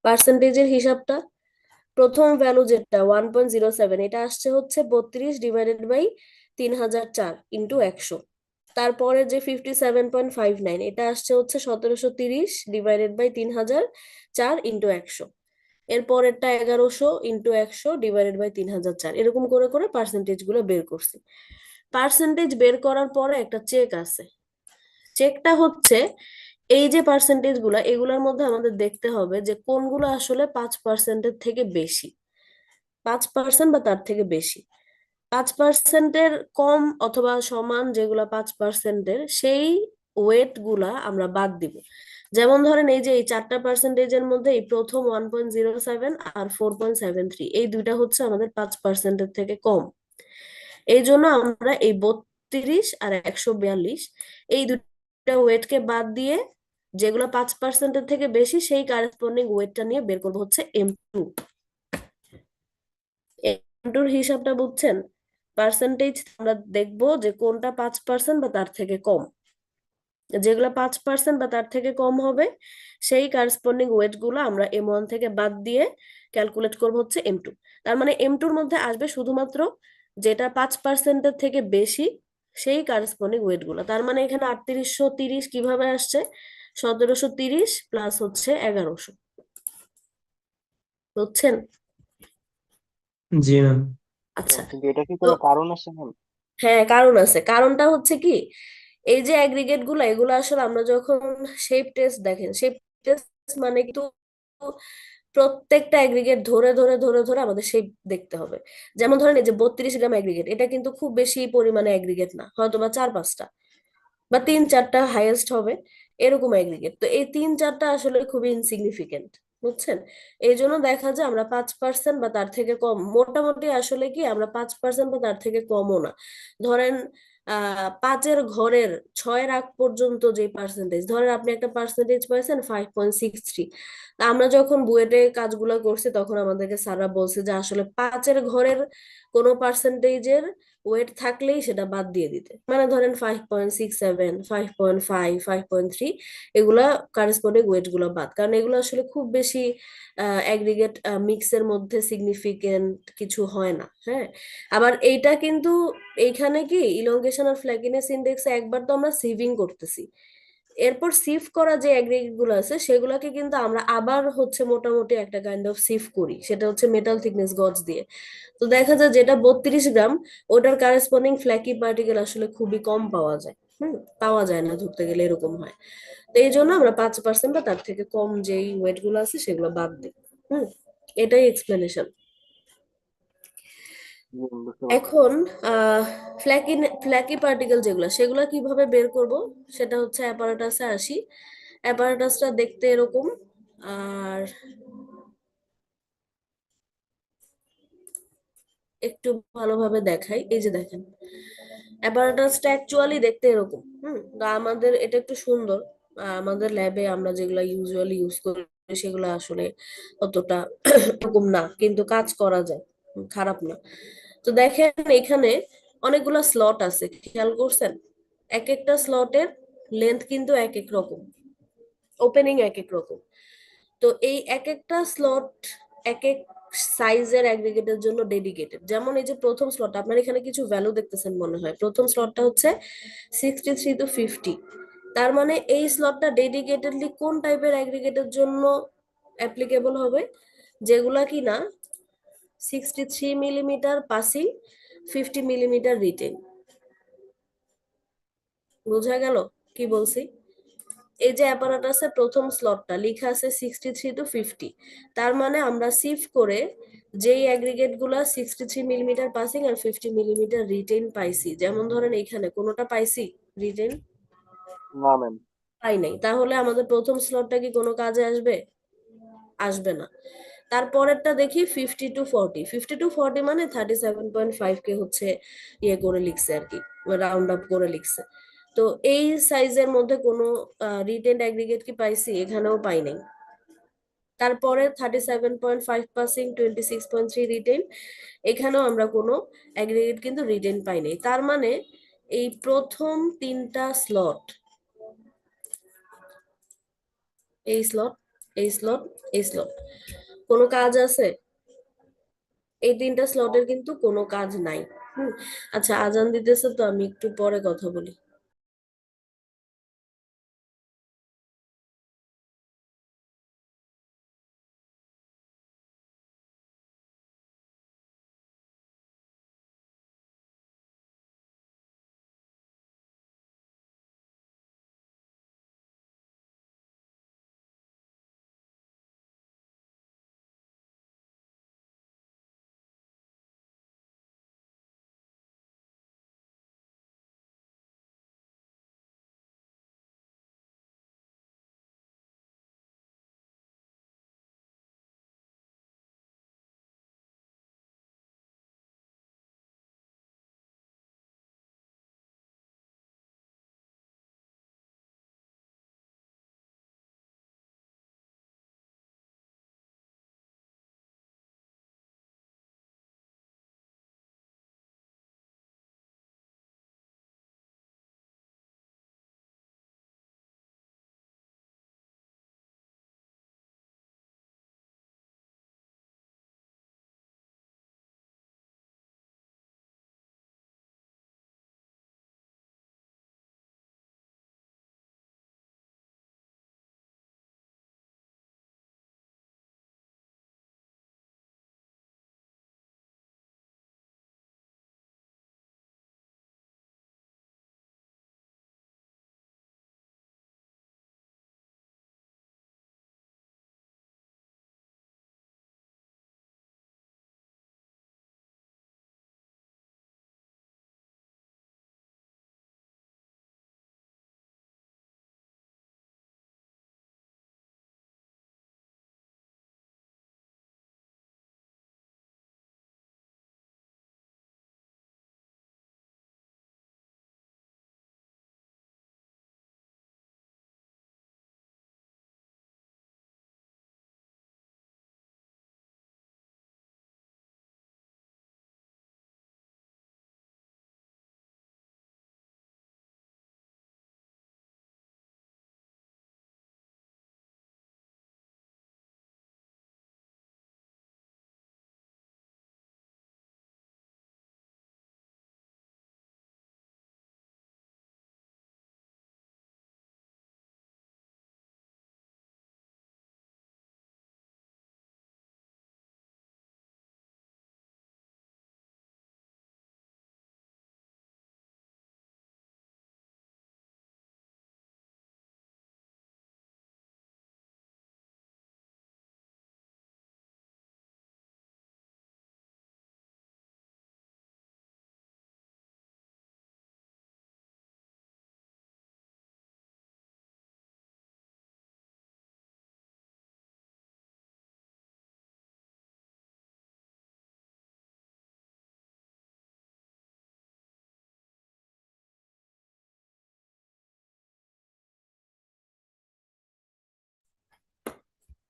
পার্সেন্টেজের হিসাবটা, প্রথম ভ্যালু যেটা 1.07, এটা আসছে হচ্ছে 32 ডিভাইডেড বাই 3004 ইন্টু 100। তারপরে যে 57.59, এটা আসছে হচ্ছে 1730 ডিভাইডেড বাই 3004 ইন্টু 100। এরপরেরটা 1100 ইন্টু 100 ডিভাইডেড বাই 3004, এরকম করে করে পার্সেন্টেজ গুলো বের করছি। পার্সেন্টেজ বের করার পরে একটা চেক আছে। চেকটা হচ্ছে এই যে পার্সেন্টেজ গুলা, এগুলোর মধ্যে আমাদের দেখতে হবে যে কোনগুলো আসলে 5%-এর থেকে বেশি, 5% বা তার থেকে বেশি। 5%-এর কম অথবা সমান যেগুলা 5%-এর, সেই ওয়েট গুলা আমরা বাদ দিব। যেমন ধরেন এই যে এই 4টা পার্সেন্টেজের মধ্যে এই প্রথম 1.07 আর 4.73, এই দুইটা হচ্ছে আমাদের 5%-এর থেকে কম। এই জন্য আমরা এই 32 আর 142 এই দুটা ওয়েটকে বাদ দিয়ে যেগুলো 5%-এর থেকে বেশি সেই কারেসপন্ডিং ওয়েটটা নিয়ে বের করবো হচ্ছে M2। M2-র হিসাবটা বুঝছেন? পার্সেন্টেজ আমরা দেখবো যে কোনটা 5% বা তার থেকে কম। যেগুলো 5% বা তার থেকে কম হবে সেই কারেসপন্ডিং ওয়েট গুলো আমরা M1 থেকে বাদ দিয়ে ক্যালকুলেট করবো হচ্ছে M2। তার মানে M2-র মধ্যে আসবে শুধুমাত্র যেটা 5%-এর থেকে বেশি সেই কারেসপন্ডিং ওয়েট গুলো। তার মানে এখানে 3830 কিভাবে আসছে? 1730 প্লাস হচ্ছে 1100, বুঝছেন? জি ম্যাম। আচ্ছা, কিন্তু এটা কি তো কোনো কারণ আছে ম্যাম? হ্যাঁ, কারণ আছে। কারণটা হচ্ছে কি, এই যে অ্যাগ্রিগেট গুলো, এগুলো আসলে আমরা যখন শেপ টেস্ট, দেখেন শেপ টেস্ট মানে কিন্তু প্রত্যেকটা অ্যাগ্রিগেট ধরে ধরে ধরে ধরে আমাদের শেপ দেখতে হবে। যেমন ধরেন এই যে 32 গ্রাম অ্যাগ্রিগেট, এটা কিন্তু খুব বেশি পরিমাণে অ্যাগ্রিগেট না, হয়তো বা 4-5টা, বা 3-4টা হাইয়েস্ট হবে, এরকম অ্যাগ্রিগেট। তো এই 3-4টা আসলে খুবই ইনসিগনিফিকেন্ট, বুঝছেন? এই জন্য দেখা যায় আমরা 5% বা তার থেকে কম, মোটামুটি আসলে কি আমরা 5% বা তার থেকে কমও না। ধরেন 5-এর ঘরের 6-এর আগ পর্যন্ত যে পার্সেন্টেজ, ধরেন আপনি একটা পার্সেন্টেজ পাইছেন 5.63। আমরা যখন বুয়েটে কাজগুলো করছি তখন আমাদেরকে স্যাররা বলছে যে আসলে 5-এর ঘরের কোনো পার্সেন্টেজের ওয়েট থাকলেই সেটা বাদ দিয়ে দিতে, মানে ধরেন 5.67, 5.5, 5.3, এগুলা কারেসপন্ডিং ওয়েট গুলো বাদ, কারণ এগুলো আসলে খুব বেশি অ্যাগ্রিগেট মিক্সের মধ্যে সিগনিফিকেন্ট কিছু হয় না। হ্যাঁ, আবার এইটা কিন্তু এইখানে কি ইলংগেশন আর ফ্ল্যাকিনেস ইন্ডেক্সে একবার তো আমরা সিভিং করতেছি, এরপর সিফ করা যে অ্যাগ্রিগেট গুলো আছে সেগুলোকে কিন্তু আমরা আবার হচ্ছে মোটামুটি একটা কাইন্ড অফ সিফ করি, সেটা হচ্ছে মেটাল থিকনেস গজ দিয়ে। তো দেখা যায় যেটা 32 গ্রাম, ওটার কারেসপন্ডিং ফ্ল্যাকি পার্টিকেল আসলে খুবই কম পাওয়া যায়। পাওয়া যায় না ধরতে গেলে, এরকম হয়। তো এই জন্য আমরা 5% বা তার থেকে কম যেই ওয়েট গুলো আছে সেগুলো বাদ দিই। হুম, এটাই এক্সপ্লেনেশন। বুঝতে পারছি। এখন ফ্ল্যাকি ফ্ল্যাকি পার্টিকেল যেগুলো, সেগুলো কিভাবে বের করব, সেটা হচ্ছে অ্যাপারেটাসে আসি। অ্যাপারেটাসটা দেখতে এরকম, আর একটু ভালোভাবে দেখাই, এই যে দেখেন অ্যাপারেটাসটা অ্যাকচুয়ালি দেখতে এরকম। তো আমাদের এটা একটু সুন্দর। আমাদের ল্যাবে আমরা যেগুলা ইউজুয়ালি ইউজ করি সেগুলো আসলে অতটা এরকম না, কিন্তু কাজ করা যায়, খারাপ না। তো দেখেন এখানে অনেকগুলা স্লট আছে, খেয়াল করছেন? এক একটা স্লটের লেন্থ কিন্তু এক এক রকম, ওপেনিং এক এক রকম। তো এই এক একটা স্লট এক এক সাইজের অ্যাগ্রিগেটের জন্য ডেডিকেটেড। যেমন এই যে প্রথম স্লট, আপনার এখানে কিছু ভ্যালু দেখতেছেন মনে হয়, প্রথম স্লটটা হচ্ছে 63 to 50। তার মানে এই স্লটটা ডেডিকেটেডলি কোন টাইপের অ্যাগ্রিগেটের জন্য অ্যাপ্লিকেবল হবে, যেগুলা কিনা 63 মিলিমিটার পাসিং, 50 মিলিমিটার রিটেন। বোঝা গেল কি বলছি? এই যে অ্যাপারাটাসের প্রথম স্লটটা লেখা আছে 63 to 50, তার মানে আমরা সিফ করে যেই অ্যাগ্রিগেট গুলা 63 মিলিমিটার পাসিং আর 50 মিলিমিটার রিটেন পাইছি, যেমন ধরেন এখানে কোনোটা পাইছি রিটেন? না ম্যাম। পাই নাই, তাহলে আমাদের প্রথম স্লটটা কি কোনো কাজে আসবে? আসবে না। তারপরেরটা দেখি 50 to 40, 50 to 40 মানে 37.5 কে হচ্ছে ইয়ে করে লিখছে আর কি, রাউন্ড আপ করে লিখছে। তো এই সাইজের মধ্যে কোনো রিটেন অ্যাগ্রিগেট কি পাইছি? এখানেও পাই নাই। তারপরে 37.5 পাসিং, 26.3 রিটেন, এখানেও আমরা কোনো অ্যাগ্রিগেট কিন্তু রিটেন পাই নাই। তার মানে এই প্রথম 3টা স্লট, এই স্লট, এই স্লট, এই স্লট, কোনো কাজ আছে? এই 3টা স্লটের কিন্তু কোনো কাজ নাই। আচ্ছা, আজান দিতেছে, তো আমি একটু পরে কথা বলি।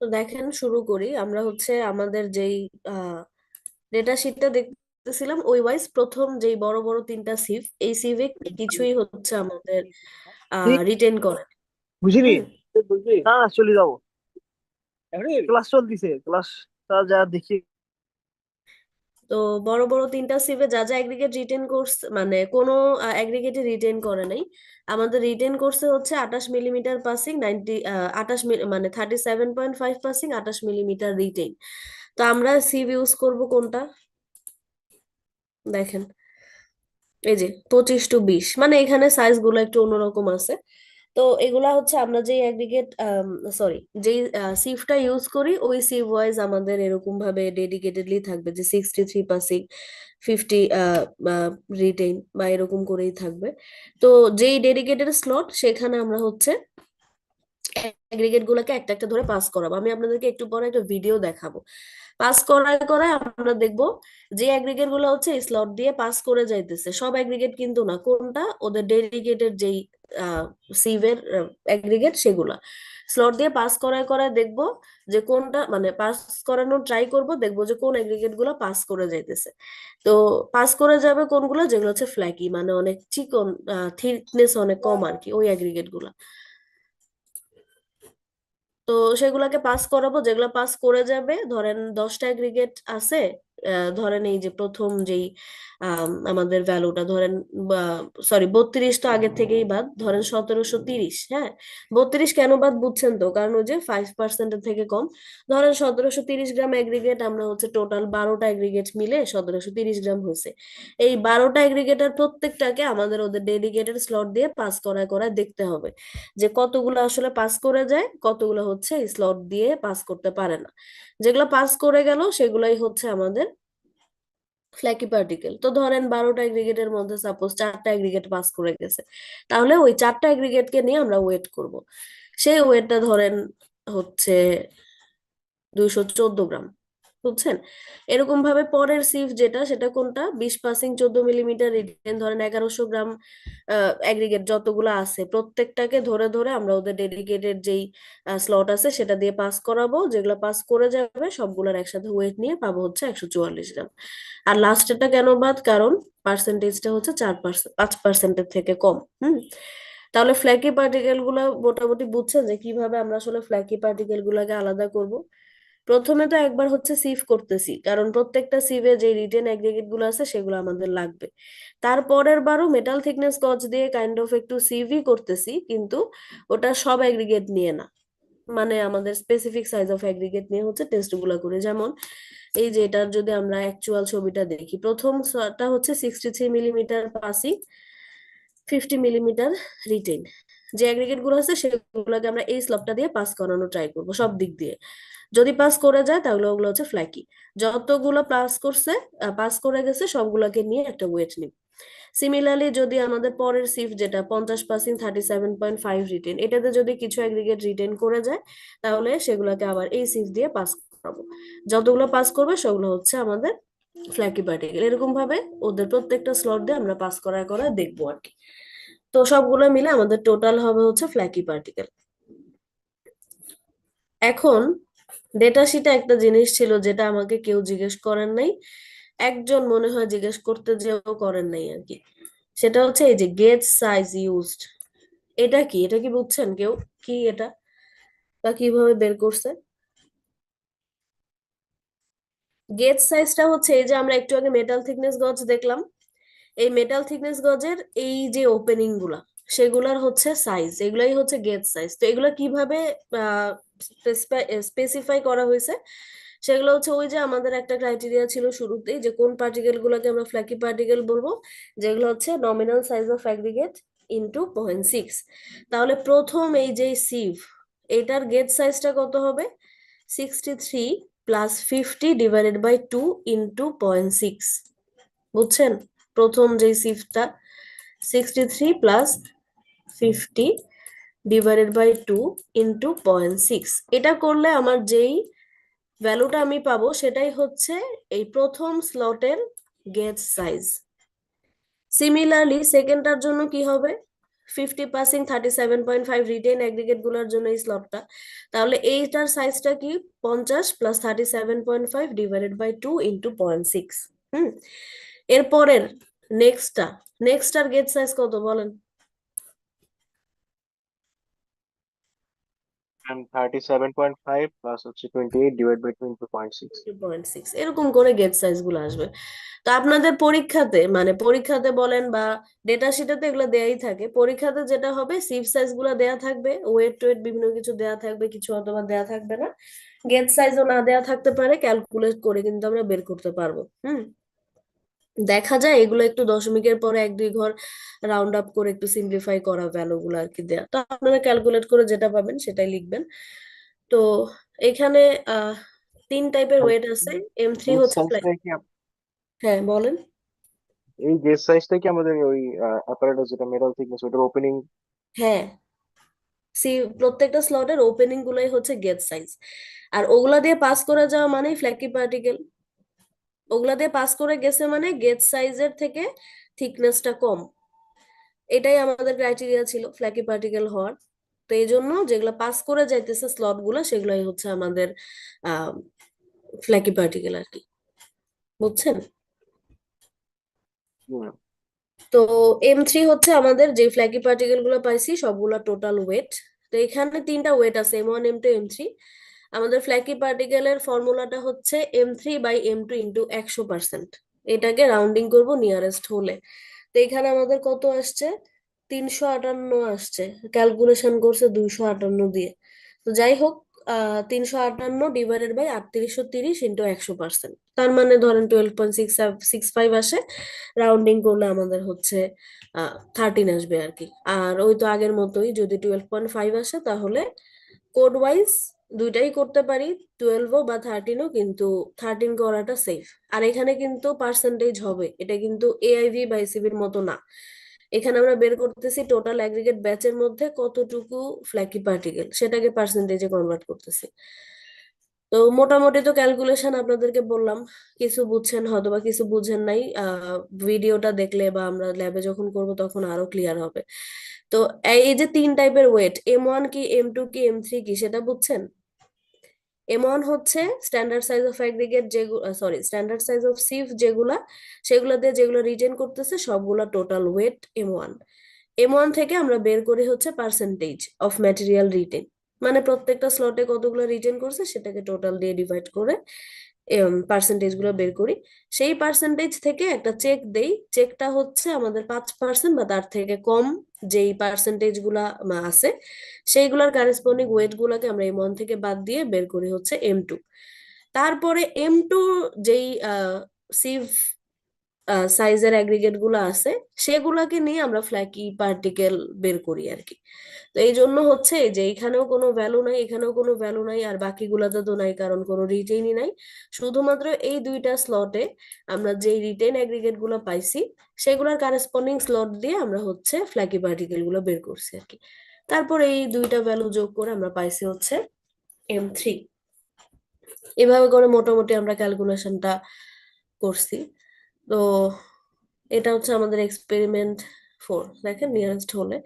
তো দেখেন, শুরু করি আমরা হচ্ছে আমাদের যেই ডেটা শিটটা দেখতেছিলাম ওই ওয়াইজ প্রথম যেই বড় বড় তিনটা সিভ, এই সিভে কিছুই হচ্ছে আমাদের ঠিক রিটেন করে। বুঝিনি হুম। না না, চলে যাবো, ক্লাস চলতেছে, ক্লাসটা যা দেখি। তো বড় বড় তিনটা সিভে যা যা অ্যাগ্রিগেট রিটেন করছে, মানে কোনো অ্যাগ্রিগেটে রিটেন করে নাই। আমাদের রিটেন করছে হচ্ছে 28 মিলিমিটার পাসিং, মানে 37.5 পাসিং, 28 মিলিমিটার রিটেন। তো আমরা সিভ ইউজ করব কোনটা, দেখেন এই যে 25-20, মানে এখানে সাইজ গুলো একটু অন্যরকম আছে। তো এগুলা হচ্ছে আমরা যেই অ্যাগ্রিগেট, সরি, যেই সিভটা ইউজ করি ওই সিভ ওয়াইজ আমাদের এরকম ভাবে ডেডিকেটেডলি থাকবে যে 63 পাসিং, 50 রিটেইন বা এরকম করেই থাকবে। তো যেই ডেডিকেটেড স্লট সেখানে আমরা হচ্ছে অ্যাগ্রিগেট গুলোকে একটা একটা ধরে পাস করাবো। আমি আপনাদেরকে একটু পরে একটা ভিডিও দেখাবো। পাস করায় করায় আমরা দেখবো যে অ্যাগ্রিগেট গুলো হচ্ছে স্লট দিয়ে পাস করে যাইতেছে, সব অ্যাগ্রিগেট কিন্তু না, কোনটা ওদের ডেডিকেটেড যেই সিভের অ্যাগ্রিগেট সেগুলা স্লট দিয়ে পাস করায় করায় দেখবো যে কোনটা, মানে পাস করানোর ট্রাই করব, দেখবো যে কোন অ্যাগ্রিগেট গুলো পাস করে যাইতেছে। তো পাস করে যাবে কোনগুলো, যেগুলো হচ্ছে ফ্ল্যাকি, মানে অনেক চিকন, থিকনেস অনেক কম আর কি, ওই অ্যাগ্রিগেট গুলা। তো সেগুলাকে পাস করাবো, যেগুলা পাস করে যাবে, ধরেন 10টা এগ্রিগেট আছে, ধরেন এই যে প্রথম যেই আমাদের ভ্যালুটা ধরেন, সরি 32 তো আগের থেকেই বাদ, ধরেন 1730। হ্যাঁ, 32 কেন বাদ বুঝছেন তো, কারণ ওই যে 5%-এর থেকে কম। ধরেন 1730 গ্রাম এগ্রিগেট, আমরা হচ্ছে টোটাল 12টা এগ্রিগেট মিলে 1730 গ্রাম হয়েছে। এই 12টা এগ্রিগেটের প্রত্যেকটাকে আমাদের ওদের ডেডিকেটেড স্লট দিয়ে পাস করায় করায় দেখতে হবে যে কতগুলো আসলে পাস করে যায়, কতগুলো হচ্ছে স্লট দিয়ে পাস করতে পারে না। যেগুলো পাস করে গেল সেগুলাই হচ্ছে আমাদের ফ্ল্যাকি পার্টিকেল। তো ধরেন 12টা এগ্রিগেটের মধ্যে সাপোজ 4টা এগ্রিগেট পাস করে গেছে, তাহলে ওই 4টা এগ্রিগেটকে নিয়ে আমরা ওয়েট করব। সেই ওয়েটটা ধরেন হচ্ছে 214 গ্রাম, বুঝছেন? এরকম ভাবে পরের সিফ যেটা, সেটা কোনটা, 20 পাসিং 14 মিলিমিটার রিটেন, ধরেন 1100 গ্রাম অ্যাগ্রিগেট যতগুলো আছে প্রত্যেকটাকে ধরে ধরে আমরা ওদের ডেডিকেটেড যেই স্লট আছে সেটা দিয়ে পাস করাবো। যেগুলো পাস করে যাবে সবগুলোর একসাথে ওয়েট নিয়ে পাবো হচ্ছে 144 গ্রাম। আর লাস্টেরটা কেন বাদ, কারণ পার্সেন্টেজটা হচ্ছে 5%-এর থেকে কম। তাহলে ফ্ল্যাকি পার্টিকেল গুলো মোটামুটি বুঝছেন যে কিভাবে আমরা আসলে ফ্ল্যাকি পার্টিকেল গুলাকে আলাদা করব। প্রথমে তো একবার হচ্ছে সিভ করতেছি, কারণ প্রত্যেকটা সিভে যে রিটেন এগ্রিগেট গুলো আছে সেগুলো আমাদের লাগবে। তারপরের বারও মেটাল থিকনেস গজ দিয়ে কাইন্ড অফ একটু সিভি করতেছি, কিন্তু ওটা সব এগ্রিগেট নিয়ে না, মানে আমাদের স্পেসিফিক সাইজ অফ এগ্রিগেট নিয়ে হচ্ছে টেস্ট গুলা করে। যেমন এই যে এটার যদি আমরা অ্যাকচুয়াল ছবিটা দেখি, প্রথমটা হচ্ছে 63 মিলিমিটার পাসিং, 50 মিলিমিটার রিটেন। যে অ্যাগ্রিগেট গুলো আছে সেগুলোকে আমরা এই স্লটটা দিয়ে পাস করানো ট্রাই করবো সব দিক দিয়ে। যদি পাস করে যায় তাহলে ওগুলো হচ্ছে ফ্ল্যাকি। যতগুলো পাস করছে, পাস করে গেছে সবগুলোকে নিয়ে একটা ওয়েট নিব। সিমিলারলি যদি আমাদের পরের সিফ যেটা 50 পাসিং, 37.5 রিটেন, এটাতে যদি কিছু অ্যাগ্রিগেট রিটেন করে যায় তাহলে সেগুলোকে আবার এই সিফ দিয়ে পাস করাবো। যতগুলো পাস করবে সেগুলো হচ্ছে আমাদের ফ্ল্যাকি পার্টিকেল। এরকম ভাবে ওদের প্রত্যেকটা স্লট দিয়ে আমরা পাস করায় করায় দেখবো আর কি। তো সবগুলো মিলে আমাদের টোটাল হবে হচ্ছে ফ্ল্যাকি পার্টিকেল। এখন ডেটা শিটে একটা জিনিস ছিল যেটা আমাকে কেউ জিজ্ঞেস করেন নাই, একজন মনে হয় জিজ্ঞেস করতে যেও করেন নাই আর কি। সেটা হচ্ছে এই যে গেজ সাইজ ইউজড, এটা কি, এটা কি বুঝছেন কেউ, কি এটা বা কিভাবে বের করছে? গেজ সাইজটা হচ্ছে এই যে আমরা একটু আগে মেটাল থিকনেস গজ দেখলাম, এই মেটাল থিকনেস গজের এই যে ওপেনিং গুলা সেগুলার হচ্ছে সাইজ, এগুলাই হচ্ছে গেজ সাইজ। তো এগুলা কিভাবে স্পেসিফাই করা হয়েছে, সেগুলো হচ্ছে ওই যে আমাদের একটা ক্রাইটেরিয়া ছিল শুরুতেই যে কোন পার্টিকেল গুলোকে আমরা ফ্ল্যাকি পার্টিকেল বলবো, যেগুলো হচ্ছে nominal size of aggregate into 0.6। তাহলে প্রথম এই যে সিভ, এটার গেজ সাইজটা কত হবে, 63 প্লাস 50 ডিভাইডেড বাই 2 ইনটু 0.6। বুঝছেন? প্রথম যে সিফটটা 63 প্লাস 50 ডিভাইডেড বাই 2 ইনটু 0.6, এটা করলে আমার যেই ভ্যালুটা আমি পাবো সেটাই হচ্ছে এই প্রথম স্লটের গেজ সাইজ। সিমিলারলি সেকেন্ডটার জন্য কি হবে, 50 পাসিং 37.5 রিটেন অ্যাগ্রিগেট গুলোর জন্য এই স্লটটা, তাহলে এইটার সাইজটা কি 50 প্লাস 37.5 ডিভাইডেড বাই 2 ইন্টু 0.6। এরপরের নেক্সটটার গেট সাইজ কত বলেন? 37.5 প্লাস হচ্ছে 28 ডিভাইড বাই 20.6। 2.6 এরকম করে গেট সাইজ গুলো আসবে। তো আপনাদের পরীক্ষাতে বলেন বা ডেটা শিটে এগুলো দেয়াই থাকে, পরীক্ষাতে যেটা হবে সিভ সাইজ গুলো দেয়া থাকবে, ওয়েট টোয়েট বিভিন্ন কিছু দেয়া থাকবে, কিছু অথবা দেয়া থাকবে না, গেট সাইজও না দেয়া থাকতে পারে, ক্যালকুলেট করে কিন্তু আমরা বের করতে পারবো। দেখা যায় এগুলো একটু দশমিকের পরে 1-2 ঘর রাউন্ড আপ করে একটু সিম্পলিফাই করা ভ্যালু গুলো আর কি দেয়া, তো আপনারা ক্যালকুলেট করে যেটা পাবেন সেটাই লিখবেন। তো এখানে 3 টাইপের ওয়েট আছে। M3 এই হচ্ছে সাইজটা কি হ্যাঁ বলেন। এই গেজ সাইজটা কি আমাদের ওই অ্যাপারেটাস যেটা মেটাল থিকনেস ওটার ওপেনিং? হ্যাঁ, প্রত্যেকটা স্লটের ওপেনিং গুলাই হচ্ছে গেজ সাইজ, আর ওগুলা দিয়ে পাস করে যাওয়া মানেই ফ্ল্যাকি পার্টিকেল। ওগুলা দিয়ে পাস করে গেছে মানে গেজ সাইজের থেকে থিকনেসটা কম, এটাই আমাদের ক্রাইটেরিয়া ছিল ফ্ল্যাকি পার্টিকেল হওয়ার। তো এই জন্য যেগুলো পাস করে যাইতেছে স্লট গুলো সেগুলাই হচ্ছে আমাদের ফ্ল্যাকি পার্টিকেল আর কি, বুঝছেন? তো M3 হচ্ছে আমাদের যে ফ্ল্যাকি পার্টিকেল গুলো পাইছি সবগুলা টোটাল ওয়েট। তো এখানে 3টা ওয়েট আছে, M1 M2 M3। আমাদের ফ্ল্যাকি পার্টিকেলের ফর্মুলাটা হচ্ছে M3/M2 ইন্টু 100%। এটাকে রাউন্ডিং করব নিয়ারেস্ট হলে। তো এখানে আমাদের কত আসছে, 358 আসছে, ক্যালকুলেশন করছে 258 দিয়ে। তো যাই হোক, 358 ডিভাইডেড বাই 3830 ইন্টু 100%, তার মানে ধরেন 12.65 আসে, রাউন্ডিং করলে আমাদের হচ্ছে 13 আসবে আর কি। আর ওই তো আগের মতোই, যদি 12.5 আসে তাহলে কোড ওয়াইজ দুইটাই করতে পারি, 12ও বা 13ও, কিন্তু 13 করাটা সেফ। আর এখানে কিন্তু পার্সেন্টেজ হবে, এটা কিন্তু এআইভি বা এসিবির মতো না। এখানে আমরা বের করতেছি টোটাল অ্যাগ্রিগেট ব্যাচের মধ্যে কতটুকু ফ্ল্যাকি পার্টিকেল, সেটাকে পার্সেন্টেজে কনভার্ট করতেছি। তো মোটামুটি তো ক্যালকুলেশন আপনাদেরকে বললাম, কিছু বুঝছেন হয়তো বা কিছু বুঝেন নাই, ভিডিওটা দেখলে বা আমরা ল্যাবে যখন করব তখন আরো ক্লিয়ার হবে। তো এই যে 3 টাইপের ওয়েট, M1 কি, M2 কি, M3 কি, সেটা বুঝছেন? M1 হচ্ছে standard size of aggregate, standard size of sieve যেগুলা, সেগুলা দিয়ে যেগুলো রিটেন করতেছে সবগুলা টোটাল ওয়েট M1। M1 থেকে আমরা বের করি হচ্ছে পার্সেন্টেজ অফ ম্যাটেরিয়াল রিটেন, মানে প্রত্যেকটা স্লটে কতগুলো রিটেন করছে সেটাকে টোটাল দিয়ে ডিভাইড করে পার্সেন্টেজ গুলো বের করি। সেই পার্সেন্টেজ থেকে একটা চেক দেই, চেকটা হচ্ছে আমাদের 5% বা তার থেকে কম যেই পার্সেন্টেজ গুলা আছে সেইগুলার কারেসপন্ডিং ওয়েট গুলাকে আমরা M1 থেকে বাদ দিয়ে বের করি হচ্ছে M2। তারপরে M2 যেই সিভ সাইজের অ্যাগ্রিগেট গুলো আছে সেগুলাকে নিয়ে আমরা ফ্ল্যাকি পার্টিকেল বের করি আর কি। তো এই জন্য হচ্ছে যে এখানেও কোনো ভ্যালু নাই, এখানেও কোনো ভ্যালু নাই, আর বাকিগুলাতে তো নাই কারণ কোনো রিটেইনই নাই। শুধুমাত্র এই দুইটা স্লটে আমরা যেই রিটেইন অ্যাগ্রিগেট গুলো পাইছি সেগুলোর কারেসপন্ডিং স্লট দিয়ে আমরা হচ্ছে ফ্ল্যাকি পার্টিকেল গুলো বের করছি আর কি। তারপর এই দুইটা ভ্যালু যোগ করে আমরা পাইছি হচ্ছে M3। এভাবে করে মোটামুটি আমরা ক্যালকুলেশনটা করছি। তো এটা হচ্ছে আমাদের এক্সপেরিমেন্ট 4, দেখেন নিয়ারেস্ট হলে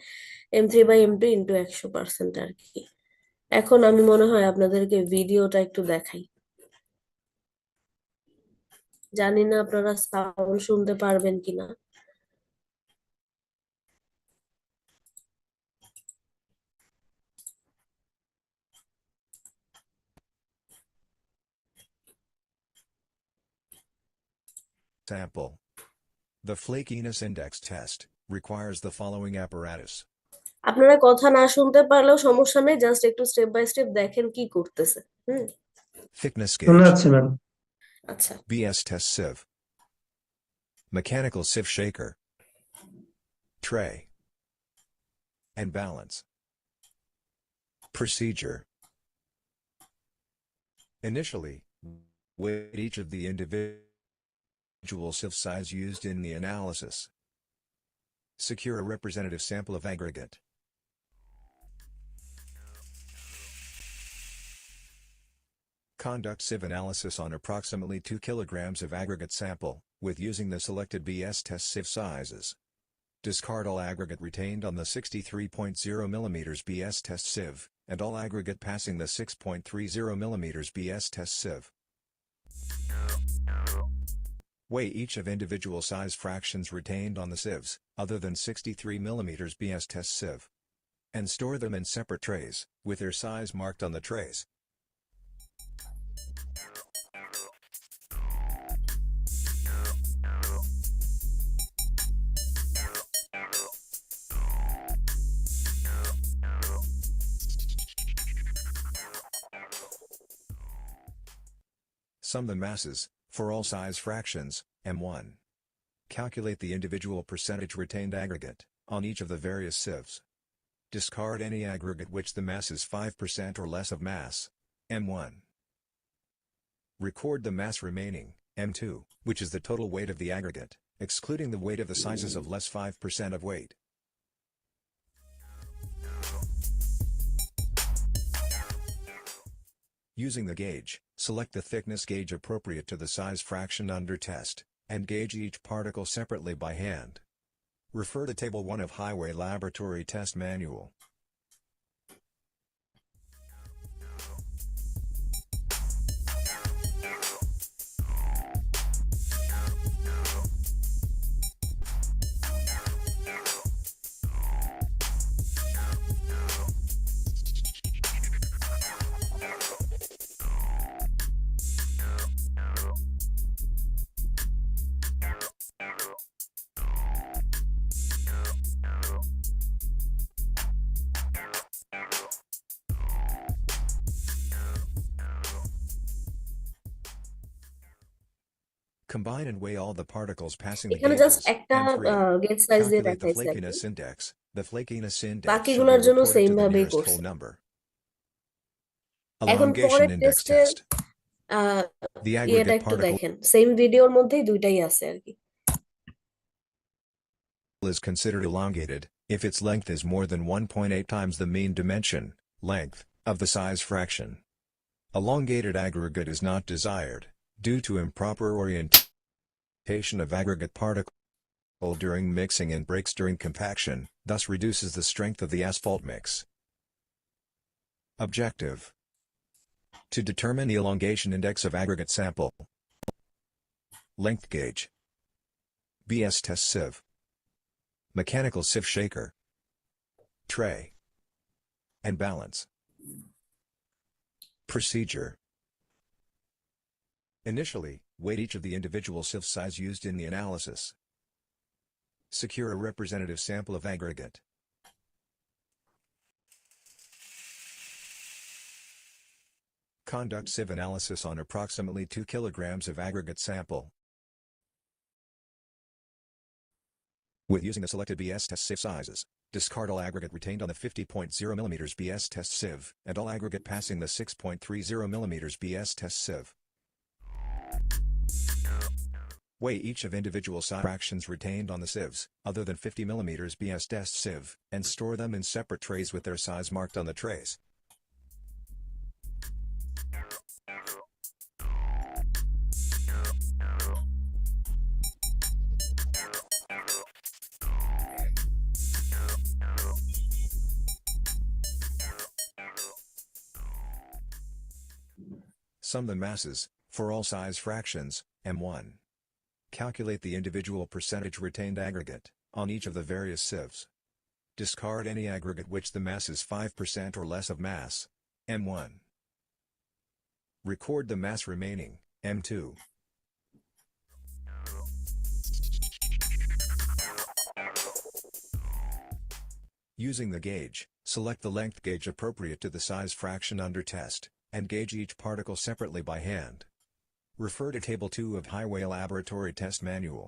M3/M2 ইন্টু 100% আর কি। এখন আমি মনে হয় আপনাদেরকে ভিডিওটা একটু দেখাই, জানি না আপনারা সাউন্ড শুনতে পারবেন কিনা। Sample. The flakiness index test requires the following apparatus. আপনারা কথা না শুনতে পারলেও সমস্যা নেই, জাস্ট একটু স্টেপ বাই স্টেপ দেখেন কি করতেছে। Thickness শোনা gauge. যাচ্ছে ম্যাম। আচ্ছা, BS test sieve. Mechanical sieve shaker. Tray. And balance. Procedure. Initially, weigh each of the individual sieve size used in the analysis. Secure a representative sample of aggregate. Conduct sieve analysis on approximately 2 kilograms of aggregate sample, with using the selected BS test sieve sizes. Discard all aggregate retained on the 63.0 mm BS test sieve, and all aggregate passing the 6.30 mm BS test sieve. Weigh each of individual size fractions retained on the sieves, other than 63 mm BS test sieve, and store them in separate trays, with their size marked on the trays. Sum the masses, for all size fractions, M1. Calculate the individual percentage retained aggregate, on each of the various sieves. Discard any aggregate which the mass is 5% or less of mass, M1. Record the mass remaining, M2, which is the total weight of the aggregate, excluding the weight of the sizes of less 5% of weight. Using the gauge, select the thickness gauge appropriate to the size fraction under test, and gauge each particle separately by hand. Refer to Table 1 of Highway Laboratory Test Manual. Combine and weigh all the particles passing the এখানে জাস্ট gauges, একটা M3. গেজ সাইজ দিয়ে Calculate the দেখাইছে আর কি। flakiness index. The flakiness index should be বাকিগুলোর জন্য reported সেম to the ভাবেই nearest whole করছে। number. এখন Elongation পরের index টেস্টের test. The ইয়েটা aggregate একটু particle দেখেন, সেম ভিডিওর মধ্যেই দুইটাই আছে আর কি। is considered elongated if its length is more than 1.8 times the mean dimension, length, of the size fraction. Elongated aggregate is not desired, due to improper orientation of aggregate particle during mixing and breaks during compaction, thus reduces the strength of the asphalt mix. Objective: to determine the elongation index of aggregate sample. Length gauge. BS test sieve. Mechanical sieve shaker. Tray. And balance. Procedure. Initially, weight each of the individual sieve size used in the analysis. Secure a representative sample of aggregate. Conduct sieve analysis on approximately 2 kilograms of aggregate sample. With using the selected BS test sieve sizes, discard all aggregate retained on the 50.0 mm BS test sieve, and all aggregate passing the 6.30 mm BS test sieve. Weigh each of individual size fractions retained on the sieves, other than 50 mm BS test sieve, and store them in separate trays with their size marked on the trays. Sum the masses, for all size fractions, M1. Calculate the individual percentage retained aggregate, on each of the various sieves. Discard any aggregate which the mass is 5% or less of mass, M1. Record the mass remaining, M2. Using the gauge, select the length gauge appropriate to the size fraction under test, and gauge each particle separately by hand. Refer to Table 2 of Highway Laboratory Test Manual.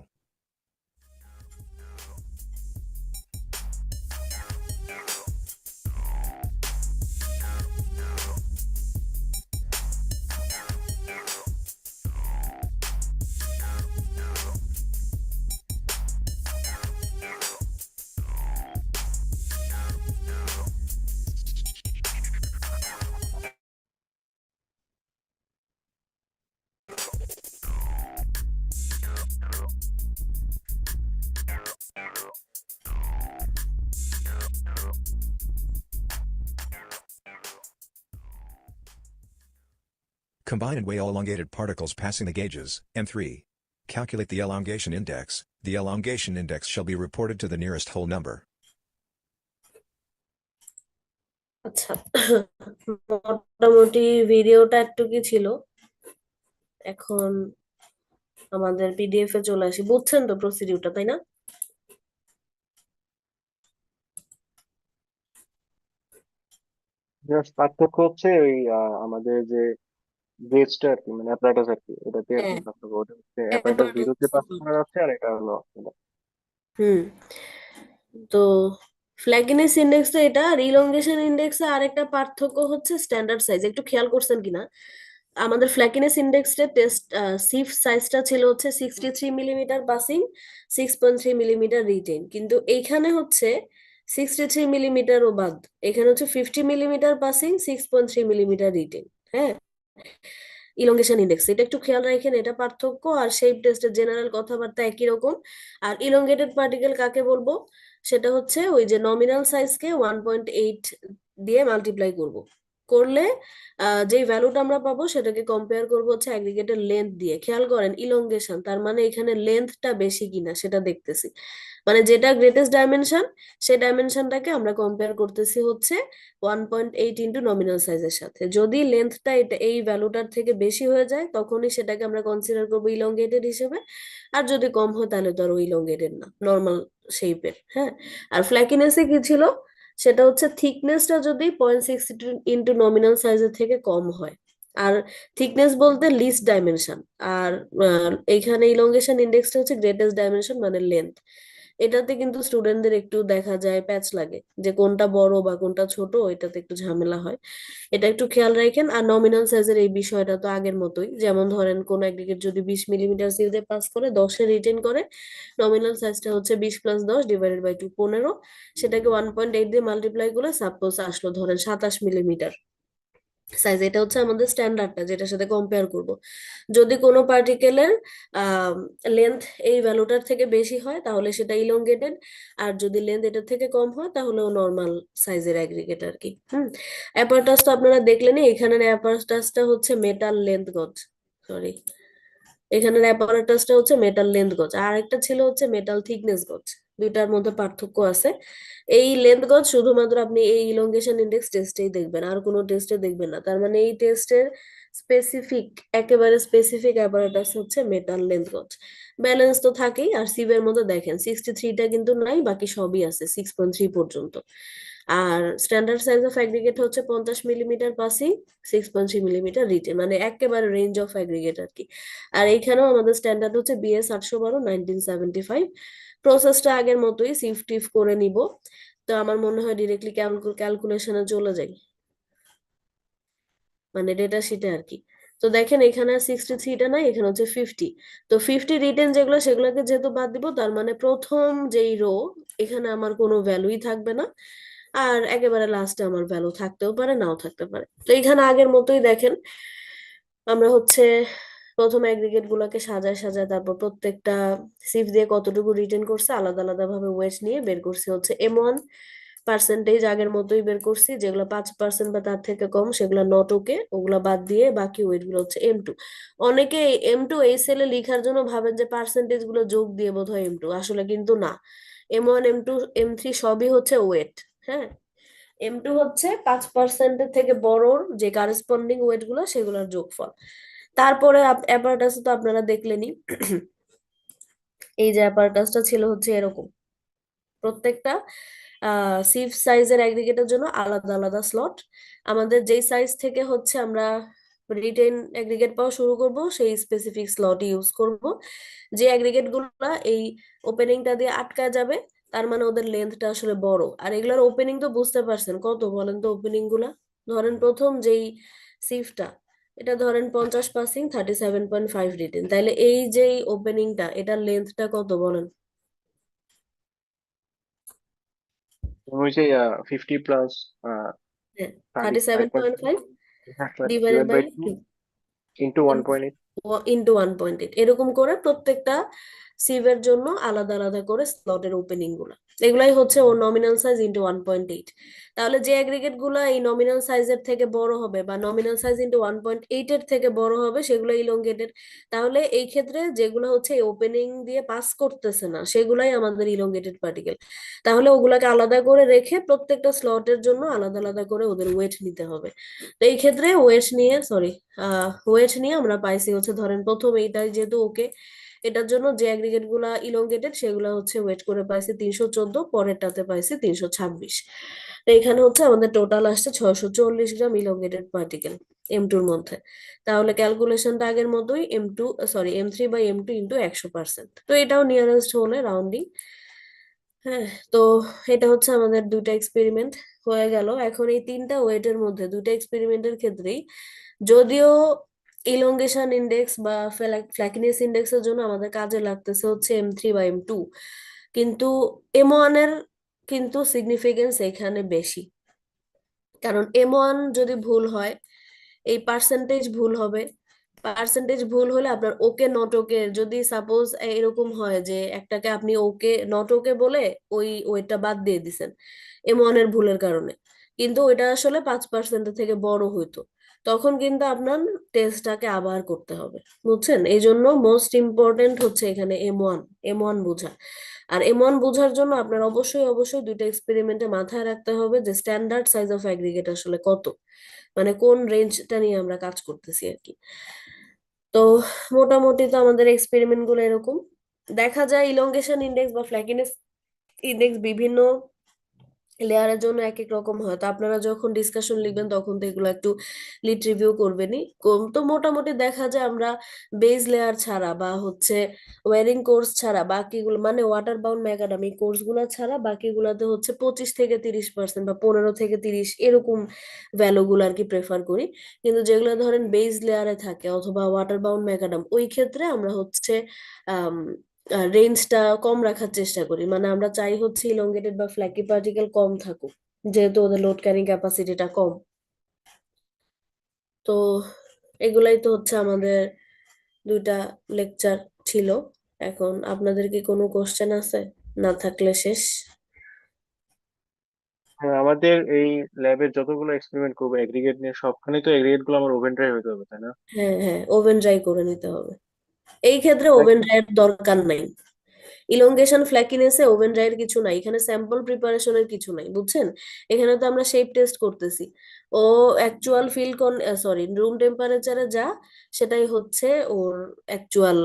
Combine and weigh all elongated particles passing the gauges. M3. Calculate the elongation index. The elongation index shall be reported to the nearest whole number. আচ্ছা, মোটামুটি ভিডিওটা একটু কি ছিল, এখন আমাদের পিডিএফ এ চলে আসি। বুঝছেন তো প্রসিডিউরটা, তাই না? জাস্ট পার্থক্য হচ্ছে ওই আমাদের যে বেসটা আর কি, মানে অ্যাপারেটাস আর কি, এটাতে আর কি হ্যাঁ, পার্থক্য। ওটা হচ্ছে অ্যাপারেটাস জিরোতে পাস করা যাচ্ছে, আর এটা হলো এটা। হুম। তো ফ্ল্যাগিনেস ইন্ডেক্স তো এটা, আর ইলংগেশন ইন্ডেক্সে আরেকটা পার্থক্য হচ্ছে স্ট্যান্ডার্ড সাইজ। একটু খেয়াল করছেন কিনা, আমাদের ফ্ল্যাকিনেস ইন্ডেক্সের টেস্ট সিফ সাইজটা ছিল হচ্ছে 63 মিলিমিটার পাসিং, 6.3 মিলিমিটার রিটেন, কিন্তু এইখানে হচ্ছে 63 মিলিমিটারও বাদ, এখানে হচ্ছে 50 মিলিমিটার পাসিং, 6.3 মিলিমিটার রিটেন। হ্যাঁ, ইলংগেশন ইন্ডেক্স এটা একটু খেয়াল রাখেন, এটা পার্থক্য। আর শেপ টেস্টের জেনারেল কথাবার্তা একই রকম। আর ইলংগেটেড পার্টিকেল কাকে বলবো, সেটা হচ্ছে ওই যে নমিনাল সাইজকে 1.8 দিয়ে মাল্টিপ্লাই করলে যেই ভ্যালুটা আমরা পাবো সেটাকে কম্পেয়ার করবো হচ্ছে অ্যাগ্রিগেটের লেন্থ দিয়ে। খেয়াল করেন ইলংগেশন, তার মানে এখানে লেন্থটা বেশি কিনা সেটা দেখতেছি, মানে যেটা গ্রেটেস্ট ডাইমেনশন সেই ডাইমেনশনটাকে আমরা কম্পেয়ার করতেছি হচ্ছে 1.8 ইন্টু নমিনাল সাইজের সাথে। যদি লেন্থটা এটা এই ভ্যালুটার থেকে বেশি হয়ে যায় তখনই সেটাকে আমরা কনসিডার করবো ইলংগেটেড হিসেবে, আর যদি কম হয় তাহলে তো আর ইলংগেটেড না, নর্মাল শেপের। হ্যাঁ, আর ফ্ল্যাকিনেসে কি ছিল, সেটা হচ্ছে থিকনেসটা যদি 0.6 ইন্টু নমিনাল সাইজের থেকে কম হয়, আর থিকনেস বলতে লিস্ট ডাইমেনশন, আর এইখানে ইলংগেশন ইন্ডেক্সটা হচ্ছে গ্রেটেস্ট ডাইমেনশন মানে লেন্থ। এটাতে কিন্তু স্টুডেন্টদের একটু দেখা যায় প্যাচ লাগে, যে কোনটা বড় বা কোনটা ছোট, এটাতে একটু ঝামেলা হয়। এটা একটু খেয়াল রাখেন। আর নমিনাল সাইজের এই বিষয়টা তো আগের মতোই, যেমন ধরেন কোন অ্যাগ্রিগেট যদি 20 মিলিমিটার সিল দিয়ে পাস করে 10-এ রিটেন করে, নমিনাল সাইজটা হচ্ছে 20 + 10 ডিভাইডেড বাই 2 15, সেটাকে 1.8 দিয়ে মাল্টিপ্লাই করলে সাপোজ আসলো ধরেন 27 মিলিমিটার সাইজ। এটা হচ্ছে আমাদের স্ট্যান্ডার্ডটা যেটার সাথে কম্পেয়ার করব। যদি কোনো পার্টিকেলের লেন্থ এই ভ্যালুটার থেকে বেশি হয় তাহলে সেটা ইলংগেটেড, আর যদি লেন্থ এটার থেকে কম হয় তাহলে নর্মাল সাইজের অ্যাগ্রিগেট আর কি। অ্যাপারটাস তো আপনারা দেখলেনই, এখানের অ্যাপারটাসটা হচ্ছে মেটাল লেন্থ গজ, সরি, এখানের অ্যাপারেটাসটা হচ্ছে মেটাল লেন্থ গজ, আর একটা ছিল হচ্ছে মেটাল থিকনেস গজ। দুইটার মধ্যে পার্থক্য আছে। এই লেন্থ গজ শুধুমাত্র আপনি এই ইলংগেশন ইন্ডেক্স টেস্টেই দেখবেন, আর কোনো টেস্টে দেখবেন না। তার মানে এই টেস্টের স্পেসিফিক, একেবারে স্পেসিফিক অ্যাপারেটাস হচ্ছে মেটাল লেন্থ গজ। ব্যালেন্স তো থাকেই, আর সিভের মধ্যে দেখেন 63টা কিন্তু নাই, বাকি সবই আছে 6.3 পর্যন্ত। আর স্ট্যান্ডার্ড সাইজ অফ অ্যাগ্রিগেট হচ্ছে 50 মিলিমিটার পাসিং, 6.3 মিলিমিটার রিটেন, মানে একেবারে রেঞ্জ অফ অ্যাগ্রিগেট আর কি। আর এইখানেও আমাদের স্ট্যান্ডার্ড হচ্ছে BS 812 1975। প্রসেসটা আগের মতোই, সিফ টিফ করে নিব। তো আমার মনে হয় ডিরেক্টলি ক্যালকুলেশনে চলে যাই, মানে ডেটা শিটে আর কি। তো দেখেন এখানে 63টা নাই, এখানে হচ্ছে 50। তো 50 রিটেন যেগুলো সেগুলোকে যেহেতু বাদ দিব, তার মানে প্রথম যেই রো এখানে আমার কোনো ভ্যালুই থাকবে না, আর একেবারে লাস্টে আমার ভ্যালু থাকতেও পারে নাও থাকতে পারে। তো এখানে আগের মতোই দেখেন, আমরা হচ্ছে প্রথম অ্যাগ্রিগেট গুলাকে সাজায় সাজায় তারপর প্রত্যেকটা সিফ দিয়ে কতটুকু রিটেন করছে আলাদা আলাদা ভাবে ওয়েট নিয়ে বের করছি হচ্ছে M1 পার্সেন্টেজ, আগের মতোই বের করছি। যেগুলো 5% বা তার থেকে কম সেগুলো নট ওকে, ওগুলা বাদ দিয়ে বাকি ওয়েট গুলো হচ্ছে M2। অনেকে M2 এই সেলে লিখার জন্য ভাবেন যে পার্সেন্টেজ গুলো যোগ দিয়ে বোধহয় M2, আসলে কিন্তু না। M1 M2 M3 সবই হচ্ছে ওয়েট। হ্যাঁ, M2 হচ্ছে 5% থেকে বড়র যে কারেসপন্ডিং ওয়েট গুলো সেগুলোর যোগফল। তারপরে অ্যাপারেটাস তো আপনারা দেখলেনই, এই যে অ্যাপারেটাসটা ছিল হচ্ছে এরকম, প্রত্যেকটা সিভ সাইজের অ্যাগ্রিগেটের জন্য আলাদা আলাদা স্লট। আমাদের যেই সাইজ থেকে হচ্ছে আমরা রিটেন অ্যাগ্রিগেট পাওয়া শুরু করব সেই স্পেসিফিক স্লট ইউজ করব। যে অ্যাগ্রিগেট গুলা এই ওপেনিংটা দিয়ে আটকায় যাবে তার মানে ওদের লেন্থটা আসলে বড়। আর এগুলোর ওপেনিং তো বুঝতে পারছেন কত, বলেন তো ওপেনিং গুলা। ধরেন প্রথম যেই সিফটা, এটা ধরেন 50 পাসিং, 37.5 রিটেন, তাইলে এই যেই ওপেনিংটা এটার লেন্থটা কত বলেন? ওই যে 50 প্লাস হ্যাঁ, 35.5 37.5 divided divide bye bye 2 into 1.8। Into 1.8, এরকম করে প্রত্যেকটা সিভের জন্য আলাদা আলাদা করে স্লটের ওপেনিং গুলা। এগুলাই হচ্ছে ওর নমিনাল সাইজ ইন্টু 1.8। তাহলে যে অ্যাগ্রিগেট গুলা এই নমিনাল সাইজের থেকে বড় হবে বা নমিনাল সাইজ ইন্টু 1.8 এর থেকে বড় হবে সেগুলো ইলংগেটেড। তাহলে এই ক্ষেত্রে যেগুলো হচ্ছে ওপেনিং দিয়ে পাস করতেছে না সেগুলাই আমাদের ইলংগেটেড পার্টিকেল। তাহলে ওগুলাকে আলাদা করে রেখে প্রত্যেকটা স্লটের জন্য আলাদা আলাদা করে ওদের ওয়েট নিতে হবে। তো এই ক্ষেত্রে ওয়েট নিয়ে আমরা পাইছি হচ্ছে, ধরেন প্রথম এইটাই যেহেতু ওকে, এটার জন্য যে অ্যাগ্রিগেট গুলা ইলংগেটেড সেগুলা হচ্ছে ওয়েট করে পাইছি 314, পরেরটাতে পাইছি 326। তো এখানে হচ্ছে আমাদের টোটাল আসছে 640 গ্রাম ইলংগেটেড পার্টিকেল M2 এর মধ্যে। তাহলে ক্যালকুলেশনটা আগের মতোই M3/M2 ইন্টু 100%। তো এটাও নিয়ারেস্ট হলে রাউন্ডিং। হ্যাঁ, তো এটা হচ্ছে আমাদের দুইটা এক্সপেরিমেন্ট হয়ে গেল। এখন এই তিনটা ওয়েটের মধ্যে দুইটা এক্সপেরিমেন্টের ক্ষেত্রেই যদিও ইলংগেশন ইন্ডেক্স বা ফ্ল্যাকিনেস ইন্ডেক্সের জন্য আমাদের কাজে লাগতেছে হচ্ছে M3/M2, কিন্তু M1 এর কিন্তু সিগনিফিকেন্স এখানে বেশি। কারণ M1 যদি ভুল হয়, এই পার্সেন্টেজ ভুল হবে। পার্সেন্টেজ ভুল হলে আপনার ওকে নট ওকে, যদি সাপোজ এরকম হয় যে একটাকে আপনি ওকে নট ওকে বলে ওই ওইটা বাদ দিয়ে দিছেন M1 এর ভুলের কারণে, কিন্তু ওইটা আসলে 5% থেকে বড় হইতো, তখন কিন্তু আপনার টেস্টটাকে আবার করতে হবে। বুঝছেন? এই জন্য মোস্ট ইম্পর্টেন্ট হচ্ছে এখানে এম ওয়ান বোঝা। আর M1 বোঝার জন্য আপনার অবশ্যই অবশ্যই দুইটা এক্সপেরিমেন্টে মাথায় রাখতে হবে যে স্ট্যান্ডার্ড সাইজ অফ অ্যাগ্রিগেট আসলে কত, মানে কোন রেঞ্জটা নিয়ে আমরা কাজ করতেছি আর কি। তো মোটামুটি তো আমাদের এক্সপেরিমেন্ট গুলো এরকম। দেখা যায় ইলংগেশন ইন্ডেক্স বা ফ্ল্যাকিনেস ইন্ডেক্স বিভিন্ন লেয়ারের জন্য এক এক রকম হয়। তো আপনারা যখন ডিসকাশন লিখবেন তখন তো এগুলো একটু লিট রিভিউ করবেনই। তো মোটামুটি দেখা যায় আমরা বেস লেয়ার ছাড়া বা হচ্ছে ওয়ারিং কোর্স ছাড়া বাকিগুলো, মানে ওয়াটার বাউন্ড ম্যাকাডাম এই কোর্স গুলো ছাড়া বাকিগুলোতে হচ্ছে 25 থেকে 30% বা 15 থেকে 30 এরকম ভ্যালু গুলো আর কি প্রেফার করি। কিন্তু যেগুলো ধরেন বেস লেয়ারে থাকে অথবা ওয়াটার বাউন্ড ম্যাকাডাম, ওই ক্ষেত্রে আমরা হচ্ছে আহ রেঞ্জটা কম রাখার চেষ্টা করি। মানে আমরা চাই হচ্ছে ইলংগেটেড বা ফ্ল্যাকি পার্টিকেল কম থাকুক, যেহেতু ওদের লোড ক্যারিং ক্যাপাসিটিটা কম। তো এগুলাই তো হচ্ছে আমাদের দুইটা লেকচার ছিল। এখন আপনাদের কি কোনো কোশ্চেন আছে? না থাকলে শেষ। হ্যাঁ, আমাদের এই ল্যাবের যতগুলো এক্সপেরিমেন্ট করবো এগ্রিগেট নিয়ে, সবখানে তো এগ্রিগেট গুলো আমার ওভেন ড্রাই হতে হবে, তাই না? হ্যাঁ হ্যাঁ, ওভেন ড্রাই করে নিতে হবে। এই ক্ষেত্রে নাকি? ওভেন ড্রাইয়ের দরকার নাই। ইলংগেশন ফ্ল্যাকিনেসে ওভেন ড্রাইয়ের কিছু নাই, এখানে স্যাম্পল প্রিপারেশনের কিছু নাই। বুঝছেন? এখানে তো আমরা শেপ টেস্ট করতেছি। ও অ্যাকচুয়াল রুম টেম্পারেচারে যা, সেটাই হচ্ছে ওর অ্যাকচুয়াল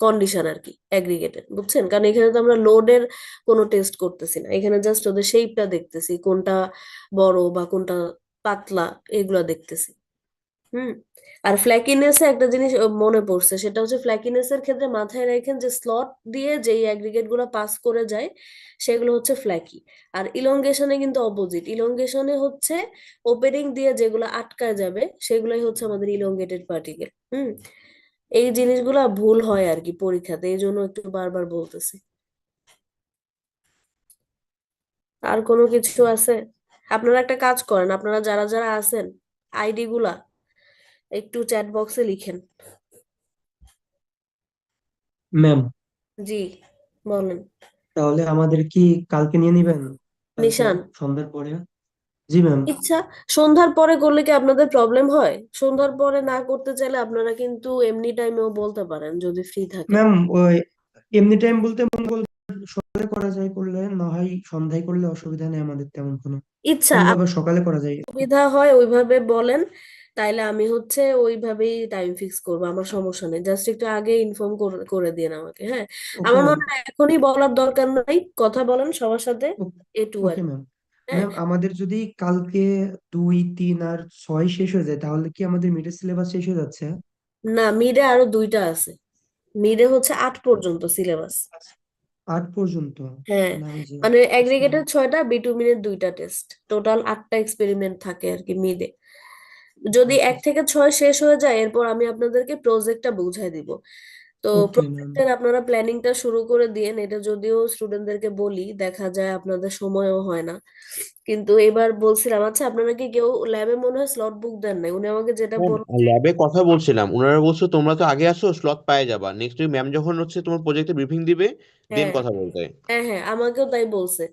কন্ডিশন আর কি অ্যাগ্রিগেটের। বুঝছেন? কারণ এখানে তো আমরা লোডের কোনো টেস্ট করতেছি না, এখানে জাস্ট ওদের শেপটা দেখতেছি, কোনটা বড় বা কোনটা পাতলা এগুলা দেখতেছি। হুম। আর ফ্ল্যাকিনেসে একটা জিনিস মনে পড়ছে, সেটা হচ্ছে ফ্ল্যাকিনেসের ক্ষেত্রে মাথায় রাখেন যে স্লট দিয়ে যেই অ্যাগ্রিগেট গুলো পাস করে যায় সেগুলো হচ্ছে ফ্ল্যাকি। আর ইলংগেশনে কিন্তু অপোজিট, ইলংগেশনে হচ্ছে ওপেনিং দিয়ে যেগুলো আটকায় যাবে সেগুলোই হচ্ছে আমাদের ইলংগেটেড পার্টিকেল। হুম। এই জিনিসগুলা ভুল হয় আর কি পরীক্ষাতে, এই জন্য একটু বারবার বলতেছি। আর কোনো কিছু আছে? আপনারা একটা কাজ করেন, আপনারা যারা যারা আছেন আইডি গুলা একটু চ্যাট বক্সে লিখেন। ম্যাম, জি, বলেন। তাহলে আমাদের কি কালকে নিয়ে নিবেন? কালকে নিশান, সন্ধ্যার পরে? জি ম্যাম। ইচ্ছা সন্ধ্যার পরে করলে কি আপনাদের প্রবলেম হয়? সন্ধ্যার পরে না করতে চাইলে আপনারা কিন্তু এমনি টাইমেও বলতে পারেন যদি ফ্রি থাকেন। ম্যাম, ওই এমনি টাইম বলতে মঙ্গল সকালে করা যায়, করলে না হয় সন্ধ্যায় করলে অসুবিধা নেই আমাদের তেমন কোনো। ইচ্ছা অন্যভাবে সকালে করা যায়। সুবিধা হয় ওইভাবে বলেন, তাইলে আমি হচ্ছে ওইভাবেই টাইম ফিক্স করবো, আমার সমস্যা নেই। জাস্ট একটু আগে ইনফর্ম করে দিন আমাকে, হ্যাঁ? ওকে আমার ম্যাম। মনে হয় এখনই বলার দরকার নাই, কথা বলেন সবার সাথে এটু আর ওকে ম্যাম। হ্যাঁ। ম্যাম, আমাদের যদি কালকে 2, 3 আর 6 শেষ হয়ে যায় তাহলে কি আমাদের মিডের সিলেবাস শেষ হয়ে যাচ্ছে? না, মিডে আরো দুইটা আছে। মিডে হচ্ছে 8 পর্যন্ত সিলেবাস। 8 পর্যন্ত? হ্যাঁ, না, ওই যে মানে অ্যাগ্রিগেটেড 6টা, বিটুমিনের 2টা টেস্ট, টোটাল 8টা এক্সপেরিমেন্ট থাকে আর কি মিডে। যদি আচ্ছা 1 থেকে 6 শেষ হয়ে যায় এরপর আমি আপনাদেরকে প্রজেক্টটা বুঝাই দিব। তো ওকে ম্যাম। প্রজেক্টের আপনারা প্ল্যানিংটা শুরু করে দিয়েন, এটা যদিও স্টুডেন্টদেরকে বলি দেখা যায় আপনাদের সময়ও হয় না, কিন্তু এবার বলছিলাম আচ্ছা আপনারা কি কেউ ল্যাবে মনে হয় স্লট বুক দেন নাই, উনি আমাকে যেটা বলল যে ল্যাবে কথা বলছিলাম, ওনারা বলছো তোমরা তো আগে আসো, স্লট পায়ে যাবা, নেক্সট উইক ম্যাম যখন হচ্ছে তোমার প্রজেক্টে ব্রিফিং দিবে দেন হ্যাঁ কথা বলতে। হ্যাঁ হ্যাঁ আমাকেও তাই বলছে,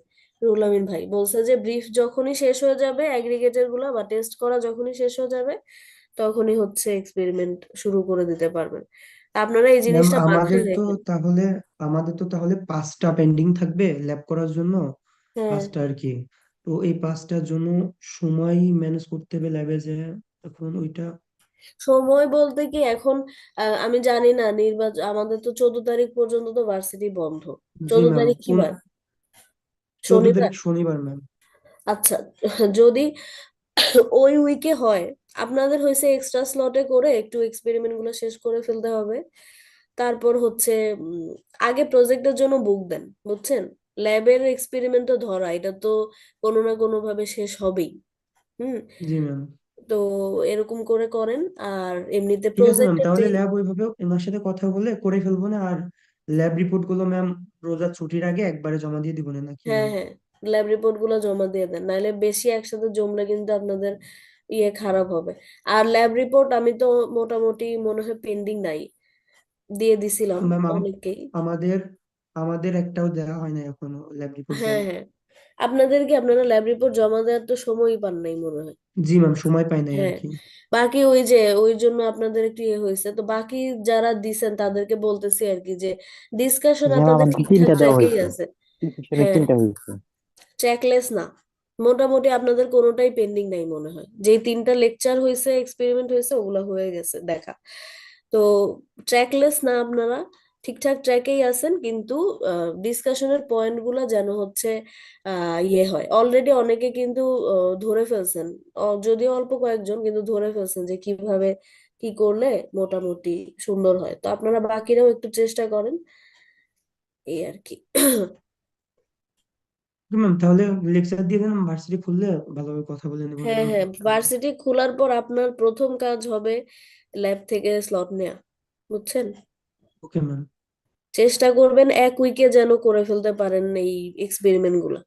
রুহুল আমিন ভাই বলছে যে ব্রিফ যখনই শেষ হয়ে যাবে অ্যাগ্রিগেটের গুলা বা টেস্ট করা যখনই শেষ হয়ে যাবে তখনই হচ্ছে এক্সপেরিমেন্ট শুরু করে দিতে পারবেন। তা আপনারা এই ম্যাম জিনিসটা মাথায় রাখেন। আমাদের তো তাহলে 5টা পেন্ডিং থাকবে ল্যাব করার জন্য, হ্যাঁ 5টা আর কি। তো এই 5টার জন্য সময় ম্যানেজ করতে হবে ল্যাবে যে, এখন ওইটা। সময় বলতে কি এখন আমি জানি না নির্বাচন আমাদের তো 14 তারিখ পর্যন্ত তো ভার্সিটি বন্ধ। জি 14 ম্যাম, তারিখ কি বার? 14 শনিবার। তারিখ শনিবার ম্যাম। আচ্ছা যদি ওই উইকে হয়, আপনাদের হয়েছে এক্সট্রা স্লটে করে একটু এক্সপেরিমেন্ট গুলো শেষ করে ফেলতে হবে। তারপর হচ্ছে আগে প্রজেক্টের জন্য বুক দেন, বুঝছেন? ল্যাবের এক্সপেরিমেন্ট তো ধরা, এটা তো কোনো না কোনো ভাবে শেষ হবেই। হুম। জি ম্যাম। তো এরকম করে করেন, আর এমনিতে ঠিক আছে ম্যাম, প্রজেক্টের যে তাহলে ল্যাব ওইভাবে ওনার সাথে কথা বলে করে ফেলবো না। আর ল্যাব রিপোর্ট গুলো ম্যাম রোজার ছুটির আগে একবারে জমা দিয়ে দিব না নাকি হ্যাঁ ম্যাম? হ্যাঁ ল্যাব রিপোর্ট গুলো জমা দিয়ে দেন, নাহলে বেশি একসাথে জমলে কিন্তু আপনাদের খারাপ হবে। আর ল্যাব রিপোর্ট আমি তো মোটামুটি মনে হয় পেন্ডিং নাই, দিয়ে দিছিলাম ম্যাম অনেককেই। আমাদের আমাদের একটাও দেওয়া হয় না এখনো ল্যাব রিপোর্ট হ্যাঁ ম্যাম। হ্যাঁ আপনারা ল্যাব রিপোর্ট জমা দেওয়ার তো সময়ই পান নাই মনে হয়। জি ম্যাম, সময় পাই নাই আর হ্যাঁ কি। বাকি ওই যে ওই জন্য আপনাদের একটু হয়েছে, তো বাকি যারা দিছেন তাদেরকে বলতেছি আর কি যে ডিসকাশন ম্যাম আপনাদের আমাদের ঠিকঠাক 3টা দেওয়া ট্র্যাকেই হয়েছে, আছে। ডিসকাশনে হ্যাঁ 3টা হয়েছে। ট্র্যাকলেস না, মোটামুটি আপনাদের কোনোটাই পেন্ডিং নাই মনে হয়, যেই 3টা লেকচার হয়েছে এক্সপেরিমেন্ট হয়েছে ওগুলা হয়ে গেছে দেখা। তো ট্র্যাকলেস না আপনারা, ঠিকঠাক ট্র্যাকেই আছেন, কিন্তু ডিসকাশনের পয়েন্ট গুলা যেন হচ্ছে হয় অলরেডি অনেকে কিন্তু ধরে ফেলছেন, যদিও অল্প কয়েকজন কিন্তু ধরে ফেলছেন যে কিভাবে কি করলে মোটামুটি সুন্দর হয়। তো আপনারা বাকিরাও একটু চেষ্টা করেন, এই আর কি। ম্যাম তাহলে লেকচার দিয়ে দেন, ভার্সিটি খুললে ভালোভাবে কথা বলে নেবো হ্যাঁ ম্যাম হ্যাঁ তাহলে। ভার্সিটি খোলার পর আপনার প্রথম কাজ হবে ল্যাব থেকে স্লট নেওয়া, বুঝছেন? Okay ma'am. চেষ্টা করবেন এক উইকে যেন করে ফেলতে পারেন এই এক্সপেরিমেন্ট গুলা।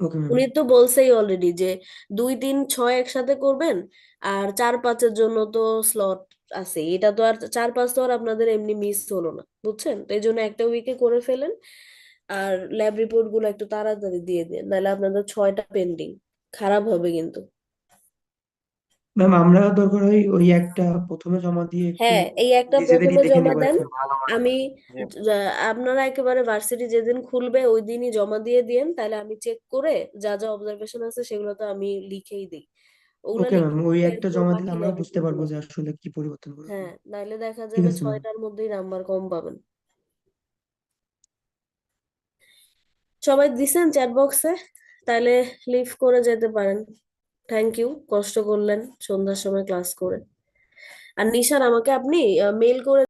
Okay ma'am. উনি তো বলছেই অলরেডি যে 2 3 6 একসাথে করবেন, আর 4 5-এর জন্য তো স্লট আছে, এটা তো আর 4 5 তো আর আপনাদের এমনি মিস হলো না, বুঝছেন? তো এই জন্য একটা উইকে করে ফেলেন, আর ল্যাব রিপোর্ট গুলো একটু তাড়াতাড়ি দিয়ে দিন, নাহলে আপনাদের 6টা পেন্ডিং, খারাপ হবে কিন্তু। ম্যাম আমরা দরকার হয় ওই একটা প্রথমে জমা দিয়ে একটু হ্যাঁ এই একটা নিজেদেরই প্রথমে দেখে জমা নেবো আর দেন। কি। আমি জি আপনারা একেবারে ভার্সিটি যেদিন খুলবে ওই দিনই জমা দিয়ে দিন, তাহলে আমি চেক করে যা যা অবজারভেশন আছে সেগুলো তো আমি লিখেই দিই, ওগুলা ওকে ম্যাম, লিখে ওই দিলে একটা এরপর জমা দিলে বাকি আমরাও ল্যাব বুঝতে রিপোর্ট পারবো গুলো। যে আসলে কি পরিবর্তন করা হ্যাঁ হবে। নাইলে দেখা ঠিক যাবে আছে ম্যাম। 6টার মধ্যেই নাম্বার কম পাবেন। সবাই দিছেন চ্যাট বক্সে, তাহলে লিভ করে যেতে পারেন। থ্যাংক ইউ, কষ্ট করলেন সন্ধ্যার সময় ক্লাস করে। আর নিশান আমাকে আপনি মেল করে